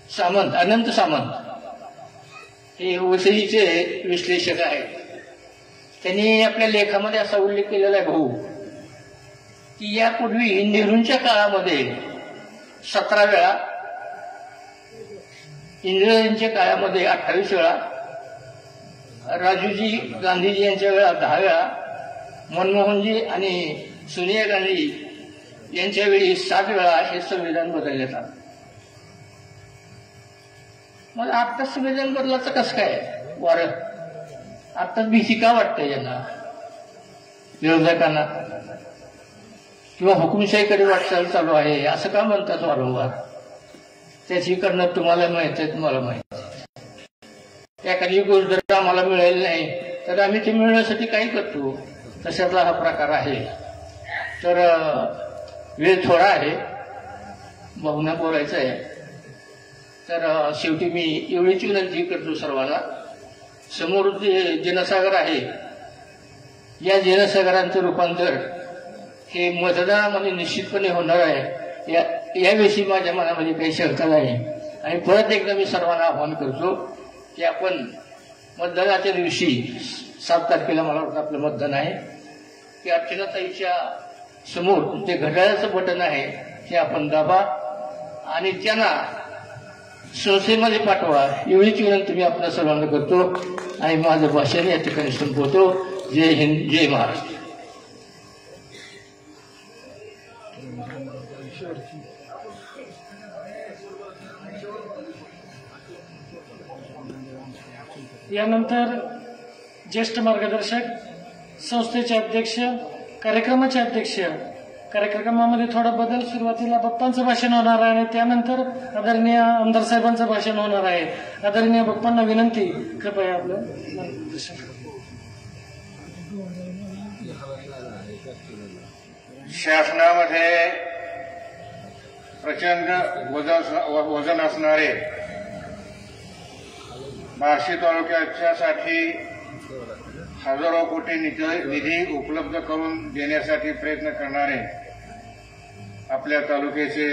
Speaker 4: सामंत, अनंत सामंत. हे वसईचे विश्लेषक आहेत. त्यांनी आपल्या लेखामध्ये असा उल्लेख केलेला आहे भाऊ की यापूर्वी नेहरूंच्या काळामध्ये 17 वेळा, इंदिराजींच्या काळामध्ये 28 वेळा, राजीवजी गांधीजी यांच्या वेळा 10 वेळा, मनमोहनजी आणि सोनिया गांधी यांच्या वेळी 7 वेळा हे संविधान बदलण्यात आलं. मग आता संविधान बदलाचं कसं काय वारं? आताच भीती का वाटतंय यांना, विरोधकांना? किंवा हुकुमशाहीकडे वाटचाल चालू आहे असं का म्हणतात वारंवार? त्याची कारणं तुम्हाला माहित आहे, तुम्हाला माहित आहे. एखादी गोष्ट जर आम्हाला मिळाली नाही तर आम्ही ते मिळवण्यासाठी काही करतो, तशातला हा प्रकार आहे. तर वेळ थोडा आहे, बहुना बोलायचं आहे. तर शेवटी मी एवढीच विनंती करतो सर्वांना, समोर जे जनसागर आहे या जनसागरांचं रूपांतर हे मतदानामध्ये निश्चितपणे होणार आहे, याविषयी माझ्या मनामध्ये काही शंका नाही. आणि परत एकदा मी सर्वांना आवाहन करतो की आपण मतदानाच्या दिवशी 7 तारखेला मला वाटतं आपलं मतदान आहे, की अर्चनाताईच्या समोर जे घड्याळाचं बटन आहे ते आपण दाबा आणि त्यांना संस्थेमध्ये पाठवा एवढीच विनंती मी आपल्या सर्वांना करतो आणि माझं भाषण या ठिकाणी संपवतो. जय हिंद, जय महाराष्ट्र.
Speaker 1: यानंतर ज्येष्ठ मार्गदर्शक, संस्थेचे अध्यक्ष, कार्यक्रमाचे अध्यक्ष, कार्यक्रमामध्ये थोडा बदल, सुरुवातीला बाप्पांचं भाषण होणार आहे आणि त्यानंतर आदरणीय आमदार साहेबांचं भाषण होणार आहे. आदरणीय बाप्पांना विनंती, कृपया आपलं मार्गदर्शन.
Speaker 5: शासनामध्ये प्रचंड वजन असणारे बार्शी तालुक्याच्यासाठी हजारो कोटी निधी उपलब्ध करून देण्यासाठी प्रयत्न करणारे आपल्या तालुक्याचे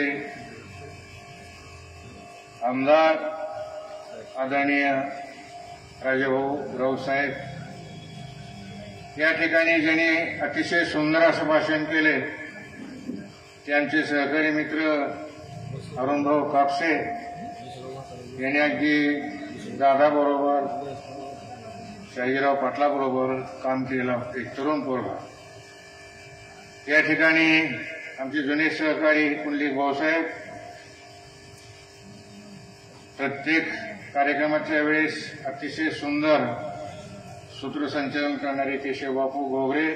Speaker 5: आमदार आदरणीय राजाभाऊ राऊसाहेब, या ठिकाणी ज्यांनी अतिशय सुंदर असं भाषण केले त्यांचे सहकारी मित्र अरुणभाऊ कापसे यांनी अगदी दादाबरोबर, शाहीराव पाटलाबरोबर काम केलेला एक तरुण पोरगा. या ठिकाणी आमचे जुने सहकारी कुंडलिक भाऊसाहेब, प्रत्येक कार्यक्रमाच्या वेळेस अतिशय सुंदर सूत्रसंचालन करणारे केशवबापू घोगरे,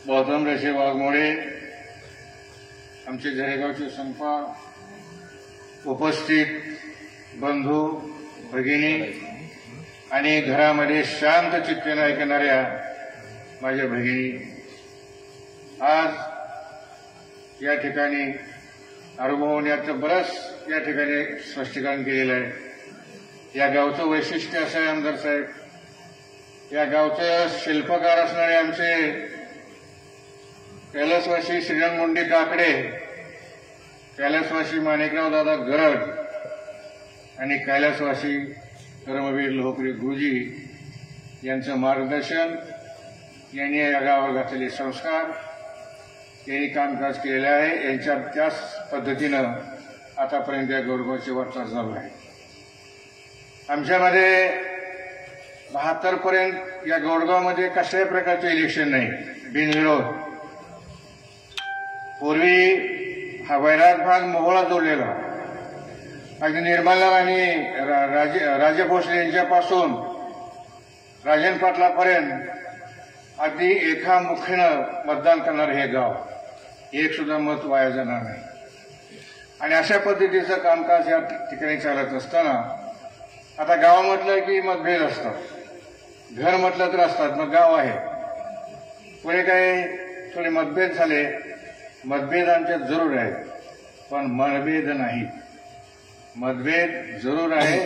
Speaker 5: गौतमराजे वाघमोडे, आमचे झरेगावचे संपा, उपस्थित बंधू भगिनी आणि घरामध्ये शांत चित्तेने ऐकणाऱ्या माझ्या भगिनी, आज या ठिकाणी अनुभवाने आता बरंच या ठिकाणी स्पष्टीकरण केलेलं आहे. या गावचं वैशिष्ट्य असं आहे आमदार साहेब, या गावचं शिल्पकार असणारे आमचे कैलासवासी श्रीरंग मुंडी काकडे, कैलासवासी माणिकराव दादा गरड आणि कैलासवासी कर्मवीर लोहकरी गुरुजी यांचं मार्गदर्शन, यांनी या गावावर घातलेले संस्कार, यांनी कामकाज केलेले आहे. यांच्या त्याच पद्धतीनं आतापर्यंत या गौरवाची वाटचाल चालू आहे. आमच्यामध्ये 72 पर्यंत या गोडगावमध्ये कसल्याही प्रकारचं इलेक्शन नाही, बिनविरोध. पूर्वी हा वैराग भाग मोहोळा जोडलेला, अगदी निर्मला आणि राजे भोसले यांच्यापासून राजन पाटलापर्यंत अगदी एका मुख्यानं मतदान करणारं हे गाव, एक सुद्धा मत वाया जाणार नाही. आणि अशा पद्धतीचं कामकाज या ठिकाणी चालत असताना आता गाव म्हटलं की मतभेद असतात, घर म्हटलं तर असतात, मग गाव आहे. पुढे काही थोडे मतभेद झाले, मतभेद आमच्यात जरूर आहेत पण मनभेद नाही. मतभेद जरूर आहे,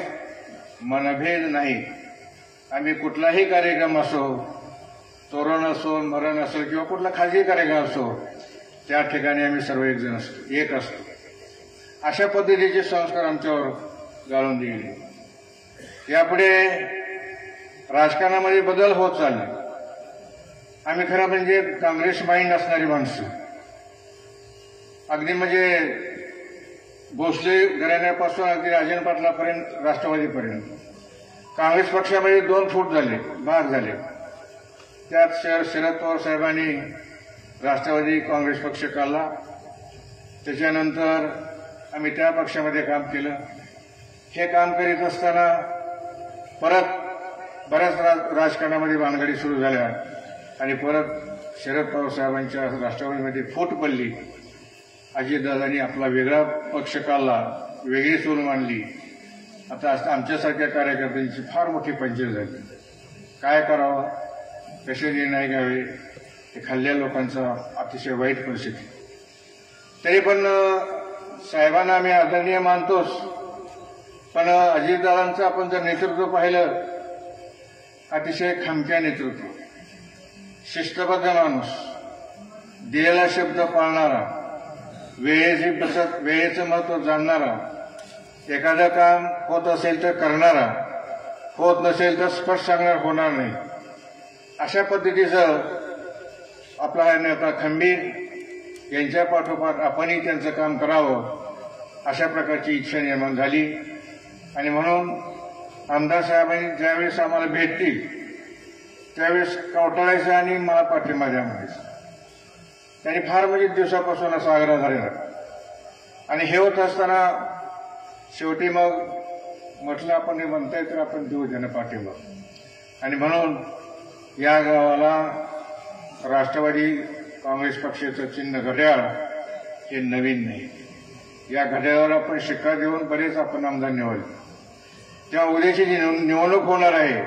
Speaker 5: मनभेद नाही. आम्ही कुठलाही कार्यक्रम असो, तोरण असो, मरण असो किंवा कुठला खाजगी कार्यक्रम असो, त्या ठिकाणी आम्ही सर्व एक असतो. अशा पद्धतीचे संस्कार आमच्यावर घालून दिले. यापुढे राजकारणामध्ये बदल होत चालले. आम्ही खरं म्हणजे काँग्रेस माइंड असणारी माणसं, अगदी म्हणजे भोसले घराण्यापासून अगदी राजन पाटलापर्यंत, राष्ट्रवादीपर्यंत काँग्रेस पक्षामध्ये 2 फूट झाले, भाग झाले. त्यात शरद पवार साहेबांनी राष्ट्रवादी काँग्रेस पक्ष काढला. त्याच्यानंतर आम्ही त्या पक्षामध्ये काम केलं. हे काम करीत असताना परत बऱ्याच राजकारणामध्ये भानगडी सुरू झाल्या आणि परत शरद पवार साहेबांच्या राष्ट्रवादीमध्ये फूट पडली. अजितदादांनी आपला वेगळा पक्ष काढला, वेगळी सूर मांडली. आता आमच्यासारख्या कार्यकर्त्यांची फार मोठी पंचायत झाली. काय करावं, कसे निर्णय घ्यावे, हे खाल्ल्या लोकांचा अतिशय वाईट परिस्थिती. तरी पण साहेबांना आम्ही आदरणीय मानतोच, पण अजितदादांचं आपण जर नेतृत्व पाहिलं, अतिशय खमक्या नेतृत्व, शिस्तबद्ध माणूस, दिलेला शब्द पाळणारा, वेळेचं महत्व जाणणारा, एखादं काम होत असेल तर करणारा, होत नसेल तर स्पष्ट सांगणार, होणार नाही, अशा पद्धतीचं आपला हा नेता खंबीर. यांच्या पाठोपाठ आपणही त्यांचं काम करावं अशा प्रकारची इच्छा निर्माण झाली आणि म्हणून आमदार साहेबांनी ज्यावेळेस आम्हाला भेटतील त्यावेळेस कवटाळायचं आणि मला पाठिंबा द्या म्हणायचं. त्यांनी फार म्हणजे दिवसापासून असा आग्रह धरला आणि हे होत असताना शेवटी मग म्हटलं आपण हे म्हणताय तर आपण देऊ त्यांना पाठिंबा. आणि म्हणून या गावाला राष्ट्रवादी काँग्रेस पक्षाचं चिन्ह घड्याळ हे नवीन नाही. या घड्याळावर आपण शिक्का देऊन बरेच आपण आमदार निवडले. तेव्हा उद्याची जी निवडणूक होणार आहे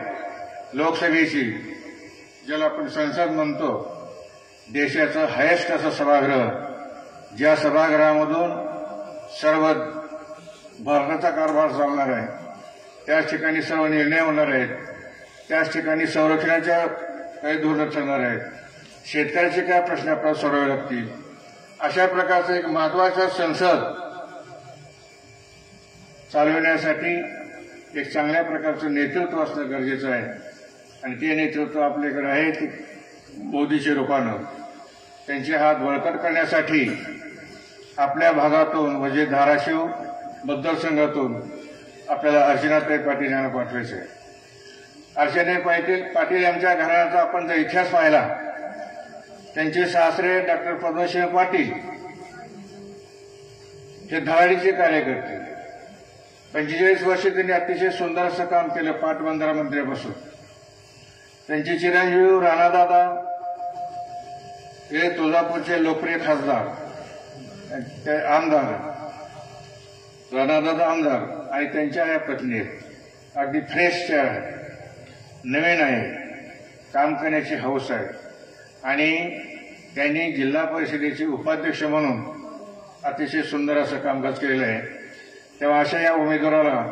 Speaker 5: लोकसभेची, ज्याला आपण संसद म्हणतो, देशाचं हायेस्ट असं सभागृह, ज्या सभागृहामधून सर्व भारताचा कारभार चालणार आहे, त्याच ठिकाणी सर्व निर्णय होणार आहेत, त्याच ठिकाणी संरक्षणाच्या काही धोरणं चालणार आहेत, शेतकऱ्याचे काय प्रश्न आपल्याला सोडवावे लागतील, अशा प्रकारचं एक महत्वाचं संसद चालविण्यासाठी एक चांगल्या प्रकारचं नेतृत्व असणं गरजेचं आहे. आणि ते नेतृत्व आपल्याकडे आहे ते मोदीच्या रूपानं. त्यांचे हात बळकट करण्यासाठी आपल्या भागातून म्हणजे धाराशिव मतदारसंघातून आपल्याला अर्चनाताई पाटील यांना पाठवायचं आहे. अर्चनाताई पाटील यांच्या घराण्याचा आपण जर इतिहास पाहिला, त्यांचे सासरे डॉक्टर पद्मसिंह पाटील हे धडाडीचे कार्यकर्ते. 45 वर्षे त्यांनी अतिशय सुंदर असं काम केलं पाटबंधारा मंत्र्यापासून. त्यांचे चिरंजीव राणादादा हे तुळजापूरचे लोकप्रिय खासदार, ते आमदार राणादादा आमदार आणि त्यांच्या या पत्नी अगदी फ्रेशच्या आहेत, नवीन आहे, काम करण्याची हौस आहे. आणि त्यांनी जिल्हा परिषदेचे उपाध्यक्ष म्हणून अतिशय सुंदर असं कामकाज केलेलं आहे. तेव्हा अशा या उमेदवाराला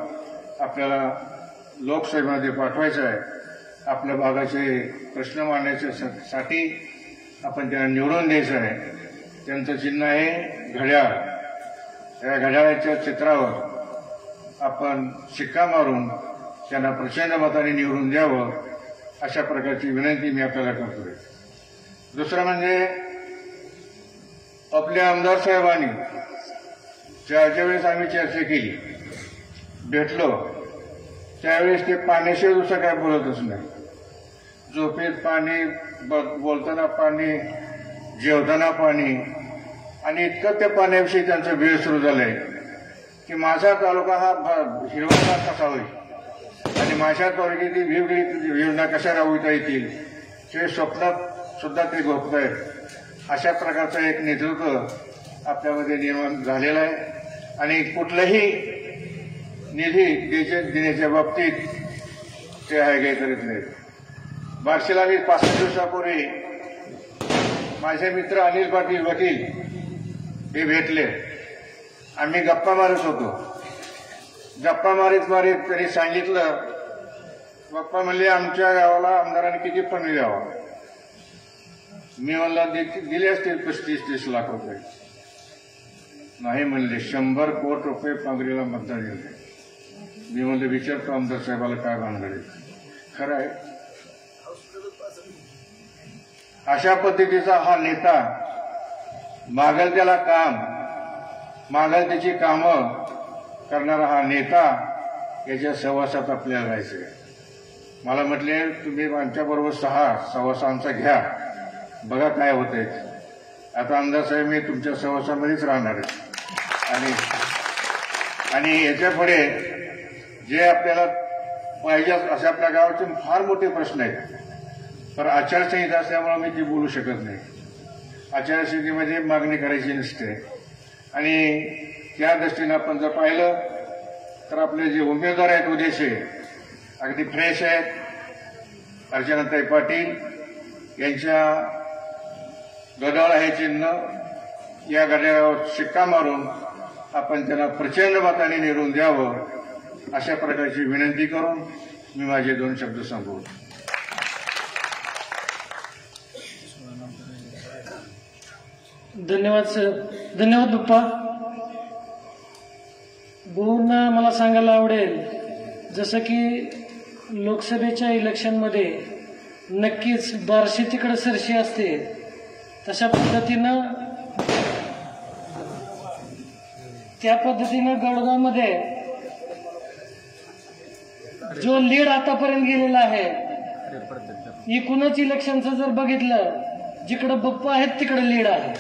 Speaker 5: आपल्याला लोकसभेमध्ये पाठवायचं आहे. आपल्या भागाचे प्रश्न मांडण्यासाठी आपण त्यांना निवडून द्यायचं आहे. त्यांचं चिन्ह आहे घड्याळ. या घड्याळाच्या चित्रावर आपण शिक्का मारून त्यांना प्रचंड मताने निवडून द्यावं, अशा प्रकारची विनंती मी आपल्याला करतोय. दुसरं म्हणजे आपल्या आमदार साहेबांनी ज्यावेळेस आम्ही चर्चा केली, भेटलो, त्यावेळेस ते पाण्याशिवाय दुसरं काय बोलतच नाही. झोपेत पाणी, बोलताना पाणी, जेवताना पाणी, आणि इतकं त्या पाण्याविषयी त्यांचं वेळ सुरू झालंय की माझा तालुका हा हिरवागार कसा होईल आणि माझ्या तालुक्यातील वेगवेगळी योजना कशा राबविता येतील हे स्वप्नात सुद्धा ते गोपतायत. अशा प्रकारचं एक नेतृत्व आपल्यामध्ये निर्माण झालेलं आहे. आणि कुठलाही निधी देण्याच्या बाबतीत ते हायगाई करीत नाहीत. बार्शीला मी 5 दिवसापूर्वी माझे मित्र अनिल पाटील वकील हे भेटले. आम्ही गप्पा मारत होतो. गप्पा मारीत मारीत त्यांनी सांगितलं, गप्पा म्हणले आमच्या गावाला आमदारांनी किती फंड द्यावा. मी म्हणला दिले असतील 35-30 लाख रुपये. नाही म्हणले 100 कोटी रुपये पांगरीला मतदार दिले. मी म्हणले विचारतो आमदार साहेबाला काय भानगड. खरं आहे. अशा पद्धतीचा हा नेता मागेल त्याला काम, मागेल त्याची कामं करणारा हा नेता, याच्या सहवासात आपल्याला राहायचं. मला म्हटले तुम्ही आमच्याबरोबर 6 घ्या, बघा काय होतंय. आता आमदार साहेब मी तुमच्या सहवासामध्येच राहणार आहे. आणि याच्या पुढे जे आपल्याला पाहिजे अशा आपल्या गावाचे फार मोठे प्रश्न आहेत. तर आचारसंहिता असल्यामुळे मी ती बोलू शकत नाही. आचारसंहितेमध्ये मागणी करायची नसते. आणि त्या दृष्टीनं आपण जर पाहिलं तर आपले जे उमेदवार आहेत उद्याचे अगदी फ्रेश आहेत. अर्चनाताई पाटील यांच्या घड्याळ आहे चिन्ह, या घड्याळावर शिक्का मारून आपण त्यांना प्रचंड मताने निवडून द्यावं, अशा प्रकारची विनंती करून मी माझे 2 शब्द संपवतो.
Speaker 1: धन्यवाद सर. धन्यवाद बुप्पा. भाऊंना मला सांगायला आवडेल, जसं की लोकसभेच्या इलेक्शनमध्ये नक्कीच बार्शी तिकडे सरशी असते, तशा पद्धतीनं त्या पद्धतीनं गडगावमध्ये जो लीड आतापर्यंत गेलेला आहे, एकूणच इलेक्शनचं जर बघितलं, जिकडे बप्पा आहेत तिकडे लीड आहे.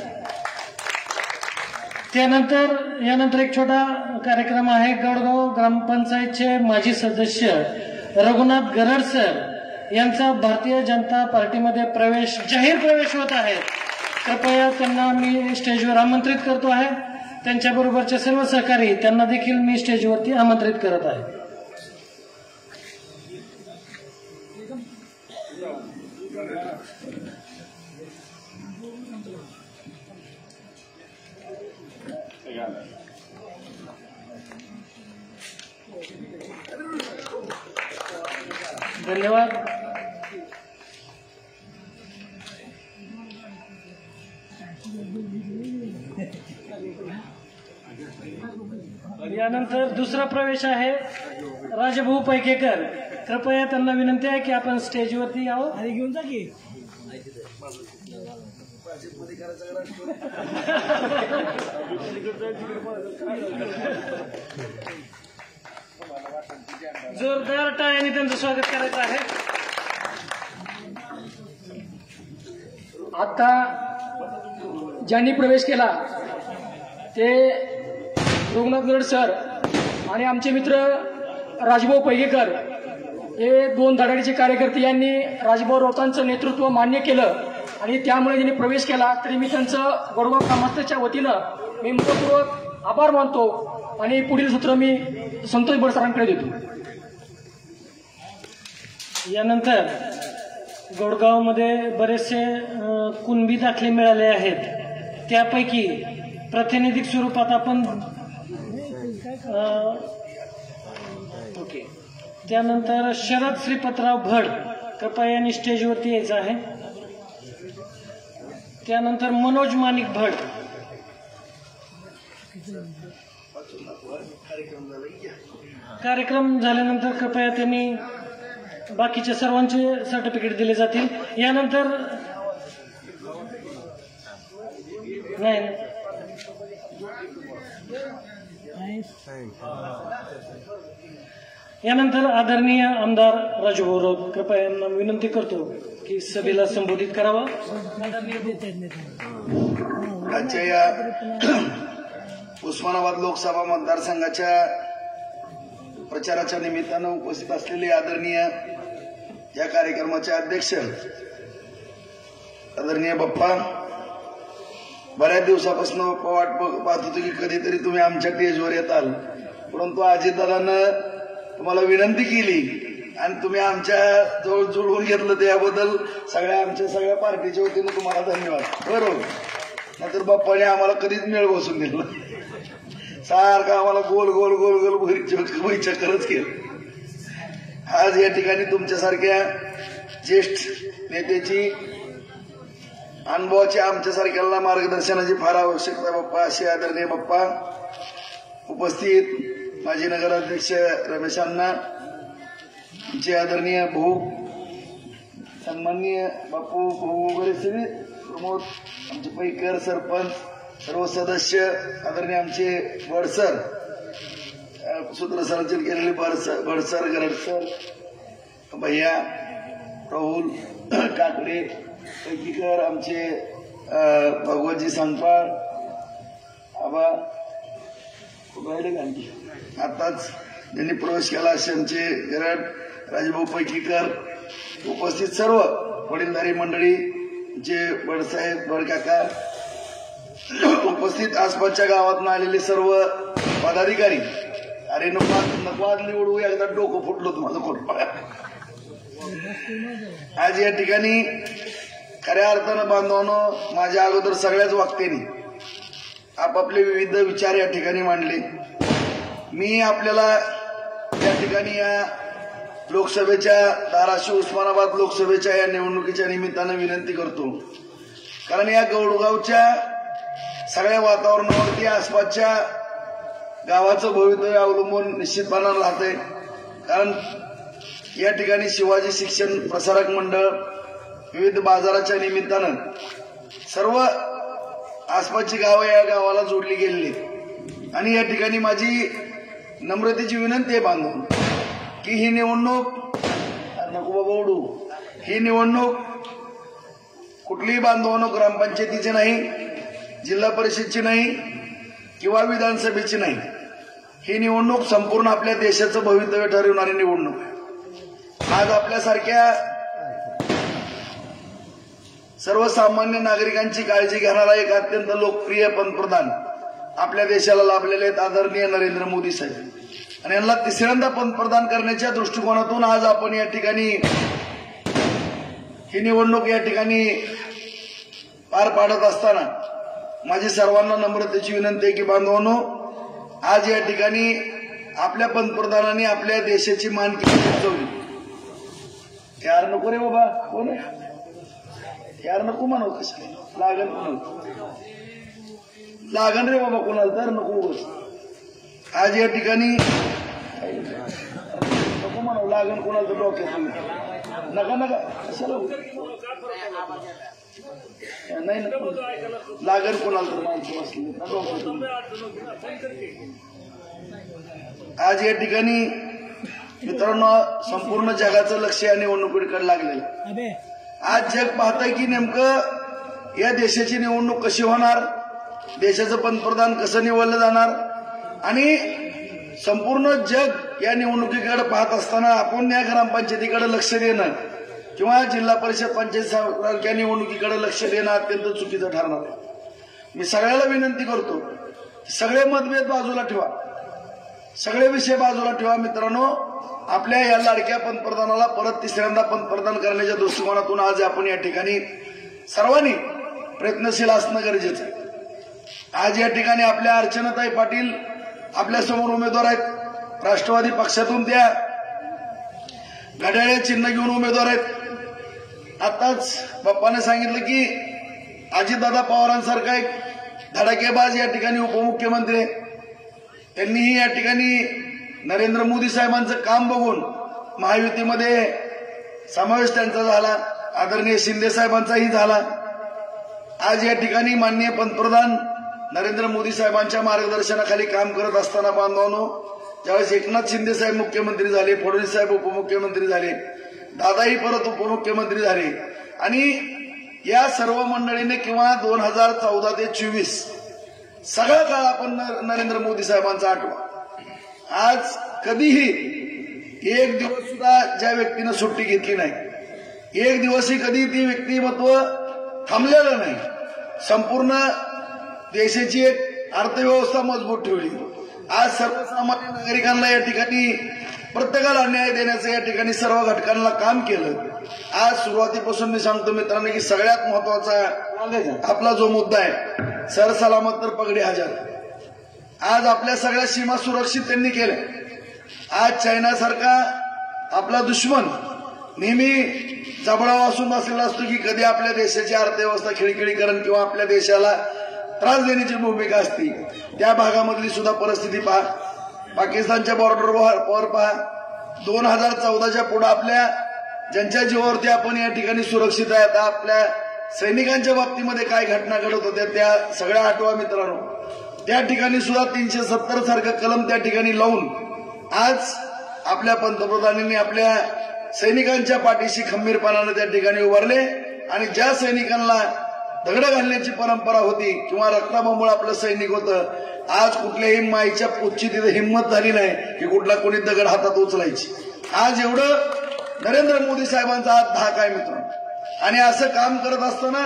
Speaker 1: यानंतर एक छोटा कार्यक्रम आहे. गडगाव ग्रामपंचायतचे माजी सदस्य रघुनाथ गरड सर यांचा भारतीय जनता पार्टीमध्ये जाहीर प्रवेश होत आहे. कृपया त्यांना मी स्टेजवर आमंत्रित करतो आहे. त्यांच्याबरोबरचे सर्व सहकारी त्यांना देखील मी स्टेजवरती आमंत्रित करत आहे. धन्यवाद. यानंतर दुसरा प्रवेश आहे राजभाऊ पैकेकर. कृपया त्यांना विनंती आहे की आपण स्टेजवरती यावं. आणि घेऊन जा की जोरदार टाळ्यांनी त्यांचं स्वागत करायचं आहे.
Speaker 6: आता ज्यांनी प्रवेश केला ते रघुनाथ गरड सर आणि आमचे मित्र राजभाऊ पैकेकर हे दोन धडाडीचे कार्यकर्ते यांनी राजभाऊ राऊतांचं नेतृत्व मान्य केलं आणि त्यामुळे ज्यांनी प्रवेश केला. तरी मी त्यांचं गडगाव ग्रामस्थांच्या वतीनं मी मनपूर्वक आभार मानतो आणि पुढील सूत्र मी संतोष बडसरांकडे देतो.
Speaker 1: यानंतर गोडगावमध्ये बरेचसे कुणबी दाखले मिळाले आहेत. त्यापैकी प्रातिनिधिक स्वरूपात आपण ओके. त्यानंतर शरद श्रीपतराव भड, कृपया यांनी स्टेजवरती यायचं आहे. त्यानंतर मनोज माणिक भड. कार्यक्रम झाल्यानंतर कृपया त्यांनी बाकीच्या सर्वांचे सर्टिफिकेट दिले जातील. यानंतर नाही यानंतर आदरणीय आमदार राजूभाऊ राऊत, कृपया यांना विनंती करतो की सभेला संबोधित करावं.
Speaker 7: आजच्या या उस्मानाबाद लोकसभा मतदारसंघाच्या प्रचाराच्या निमित्तानं उपस्थित असलेले आदरणीय या कार्यक्रमाचे अध्यक्ष आदरणीय बाप्पा, बऱ्याच दिवसापासून वाट पाहत होतो की कधीतरी तुम्ही आमच्या स्टेजवर येताल, परंतु अजितदादांनं तुम्हाला विनंती केली आणि तुम्ही आमच्या जवळ जुळवून घेतलं, त्याबद्दल आमच्या सगळ्या पार्टीच्या वतीनं तुम्हाला धन्यवाद. बरोबर, नाहीतर बाप्पाने आम्हाला कधीच मेळ बसून दिलं, सारखं आम्हाला गोल गोल गोल गोल चक्करच केलं. आज या ठिकाणी तुमच्यासारख्या ज्येष्ठ नेत्याची, अनुभवाची, आमच्यासारख्याला मार्गदर्शनाची फार आवश्यकता बाप्पा. असे आदरणीय बाप्पा उपस्थित माजी नगराध्यक्ष रमेश अण्णा, आमचे आदरणीय भाऊ, सन्माननीय बापू भाऊ वगैरे सगळे प्रमोद, आमचे पैकर, सरपंच, सर्व सदस्य, आदरणीय आमचे बडसर, सूत्रसंचलन केलेले बडसर, गरडसर, भैया, राहुल काकडे, पैकीकर, आमचे भगवतजी सांगपाळ, आबा आताच ज्यांनी प्रवेश केला असे आमचे गरड, राजभाऊ पैकीकर, उपस्थित सर्व वडीलधारी मंडळी, जे बडसाहेब, बडकाका, उपस्थित आसपासच्या गावातून आलेले सर्व पदाधिकारी. अरे नको आज निवडू, एकदा डोकं फुटलो तुम्हाला कोण. आज या ठिकाणी खऱ्या अर्थानं बांधवानं माझ्या अगोदर सगळ्याच वक्त्यांनी आपापले विविध विचार या ठिकाणी मांडले. मी आपल्याला या ठिकाणी या लोकसभेच्या, धाराशिव उस्मानाबाद लोकसभेच्या या निवडणुकीच्या निमित्तानं विनंती करतो, कारण या गौडगावच्या सगळ्या वातावरणावरती आसपासच्या गावाचं भवितव्य अवलंबून निश्चितपणानं राहतंय. कारण या ठिकाणी शिवाजी शिक्षण प्रसारक मंडळ, विविध बाजाराच्या निमित्तानं सर्व आसपासची गावं या गावाला जोडली गेलेली. आणि या ठिकाणी माझी नम्रतेची विनंती आहे बांधून की ही निवडणूक नको बाबा ओढू, ही निवडणूक कुठलीही बांधवांनो ग्रामपंचायतीची नाही, जिल्हा परिषदची नाही किंवा विधानसभेची नाही. ही निवडणूक संपूर्ण आपल्या देशाचं भवितव्य ठरवणारी निवडणूक आहे. आज आपल्यासारख्या सर्वसामान्य नागरिकांची काळजी घेणारा एक अत्यंत लोकप्रिय पंतप्रधान आपल्या देशाला लाभलेले आहेत आदरणीय नरेंद्र मोदी साहेब. आणि यांना तिसऱ्यांदा पंतप्रधान करण्याच्या दृष्टिकोनातून आज आपण या ठिकाणी ही निवडणूक या ठिकाणी पार पाडत असताना माझी सर्वांना नम्रतेची विनंती आहे की बांधवांनो, आज या ठिकाणी आपल्या पंतप्रधानांनी आपल्या देशाची मानकी उंचवली. यार नको रे बाबा, कोण यार नको म्हणू, कसं लागन कोणाला, लागन रे बाबा कोणाला तर नको. आज या ठिकाणी नको म्हणू, लागन कोणाला तर डोक्यात नका नका कशाला नाही नको, लागन कोणाला तर माहिती बसली. आज या ठिकाणी मित्रांनो संपूर्ण जगाचं लक्ष या निवडणुकीकडे लागलेलं. आज जग पाहतंय की नेमकं या देशाची निवडणूक कशी होणार, देशाचं पंतप्रधान कसं निवडलं जाणार, आणि संपूर्ण जग या निवडणुकीकडे पाहत असताना आपण या ग्रामपंचायतीकडे लक्ष देणं किंवा जिल्हा परिषद पंचायत सारख्या निवडणुकीकडे लक्ष देणं अत्यंत चुकीचं ठरणार आहे. मी सगळ्याला विनंती करतो, सगळे मतभेद बाजूला ठेवा, सगळे विषय बाजूला ठेवा. मित्रांनो, आपल्या या लाडक्या पंतप्रधानाला परत तिसऱ्यांदा पंतप्रधान करण्याच्या दृष्टिकोनातून आज आपण या ठिकाणी सर्वांनी प्रयत्नशील असणं गरजेचं आहे. आज या ठिकाणी आपल्या अर्चनाताई पाटील आपल्या समोर उमेदवार आहेत, राष्ट्रवादी पक्षातून त्या घड्याळे चिन्ह घेऊन उमेदवार आहेत. आताच बाप्पाने सांगितलं की अजितदादा पवारांसारखा एक धडाकेबाज या ठिकाणी उपमुख्यमंत्री आहे. त्यांनीही या ठिकाणी नरेंद्र मोदी साहेबांचं काम बघून महायुतीमध्ये समावेश त्यांचा झाला, आदरणीय शिंदे साहेबांचाही झाला. आज या ठिकाणी माननीय पंतप्रधान नरेंद्र मोदी साहेबांच्या मार्गदर्शनाखाली काम करत असताना बांधवांनो, ज्यावेळेस एकनाथ शिंदे साहेब मुख्यमंत्री झाले, फडणवीस साहेब उपमुख्यमंत्री झाले, दादाही परत उपमुख्यमंत्री झाले, आणि या सर्व मंडळीने किंवा 2014 ते 24 सगळा काळ आपण नरेंद्र मोदी साहेबांचा आठवा. आज कधीही एक दिवस सुद्धा ज्या व्यक्तीनं सुट्टी घेतली नाही, एक दिवसही कधी ती व्यक्तिमत्व थांबलेलं नाही, संपूर्ण देशाची एक अर्थव्यवस्था मजबूत ठेवली. आज सर्वसामान्य नागरिकांना या ठिकाणी प्रत्येकाला न्याय देण्याचं या ठिकाणी सर्व घटकांना काम केलं. आज सुरुवातीपासून मी सांगतो मित्रांनो की सगळ्यात महत्वाचा आपला जो मुद्दा आहे सरसलामत तर पगडी हजर. आज आपल्या सगळ्या सीमा सुरक्षित त्यांनी केल्या. आज चायनासारखा आपला दुश्मन नेहमी जबडा वासून बसलेला असतो की कधी आपल्या देशाची अर्थव्यवस्था खिळखिळीकरण किंवा आपल्या देशाला त्रास देण्याची भूमिका असते. त्या भागामधली सुद्धा परिस्थिती पहा, पाकिस्तानच्या बॉर्डरवर पहा. 2014च्या पुढे आपल्या ज्यांच्या जीवावरती आपण या ठिकाणी सुरक्षित आहे, आता आपल्या सैनिकांच्या बाबतीमध्ये काय घटना घडत होत्या त्या सगळ्या आठवा मित्रांनो. त्या ठिकाणी सुद्धा 370 सारखं कलम त्या ठिकाणी लावून आज आपल्या पंतप्रधानांनी आपल्या सैनिकांच्या पाठीशी खंबीरपणाने त्या ठिकाणी उभारले. आणि ज्या सैनिकांना दगड घालण्याची परंपरा होती किंवा रक्ताबंबळ आपलं सैनिक होतं, आज कुठल्याही माईच्या पोटची तिथे हिंमत झाली नाही की कुठला कोणी दगड हातात उचलायची. आज एवढं नरेंद्र मोदी साहेबांचा हात धाक आहे मित्रांनो. आणि असं काम करत असताना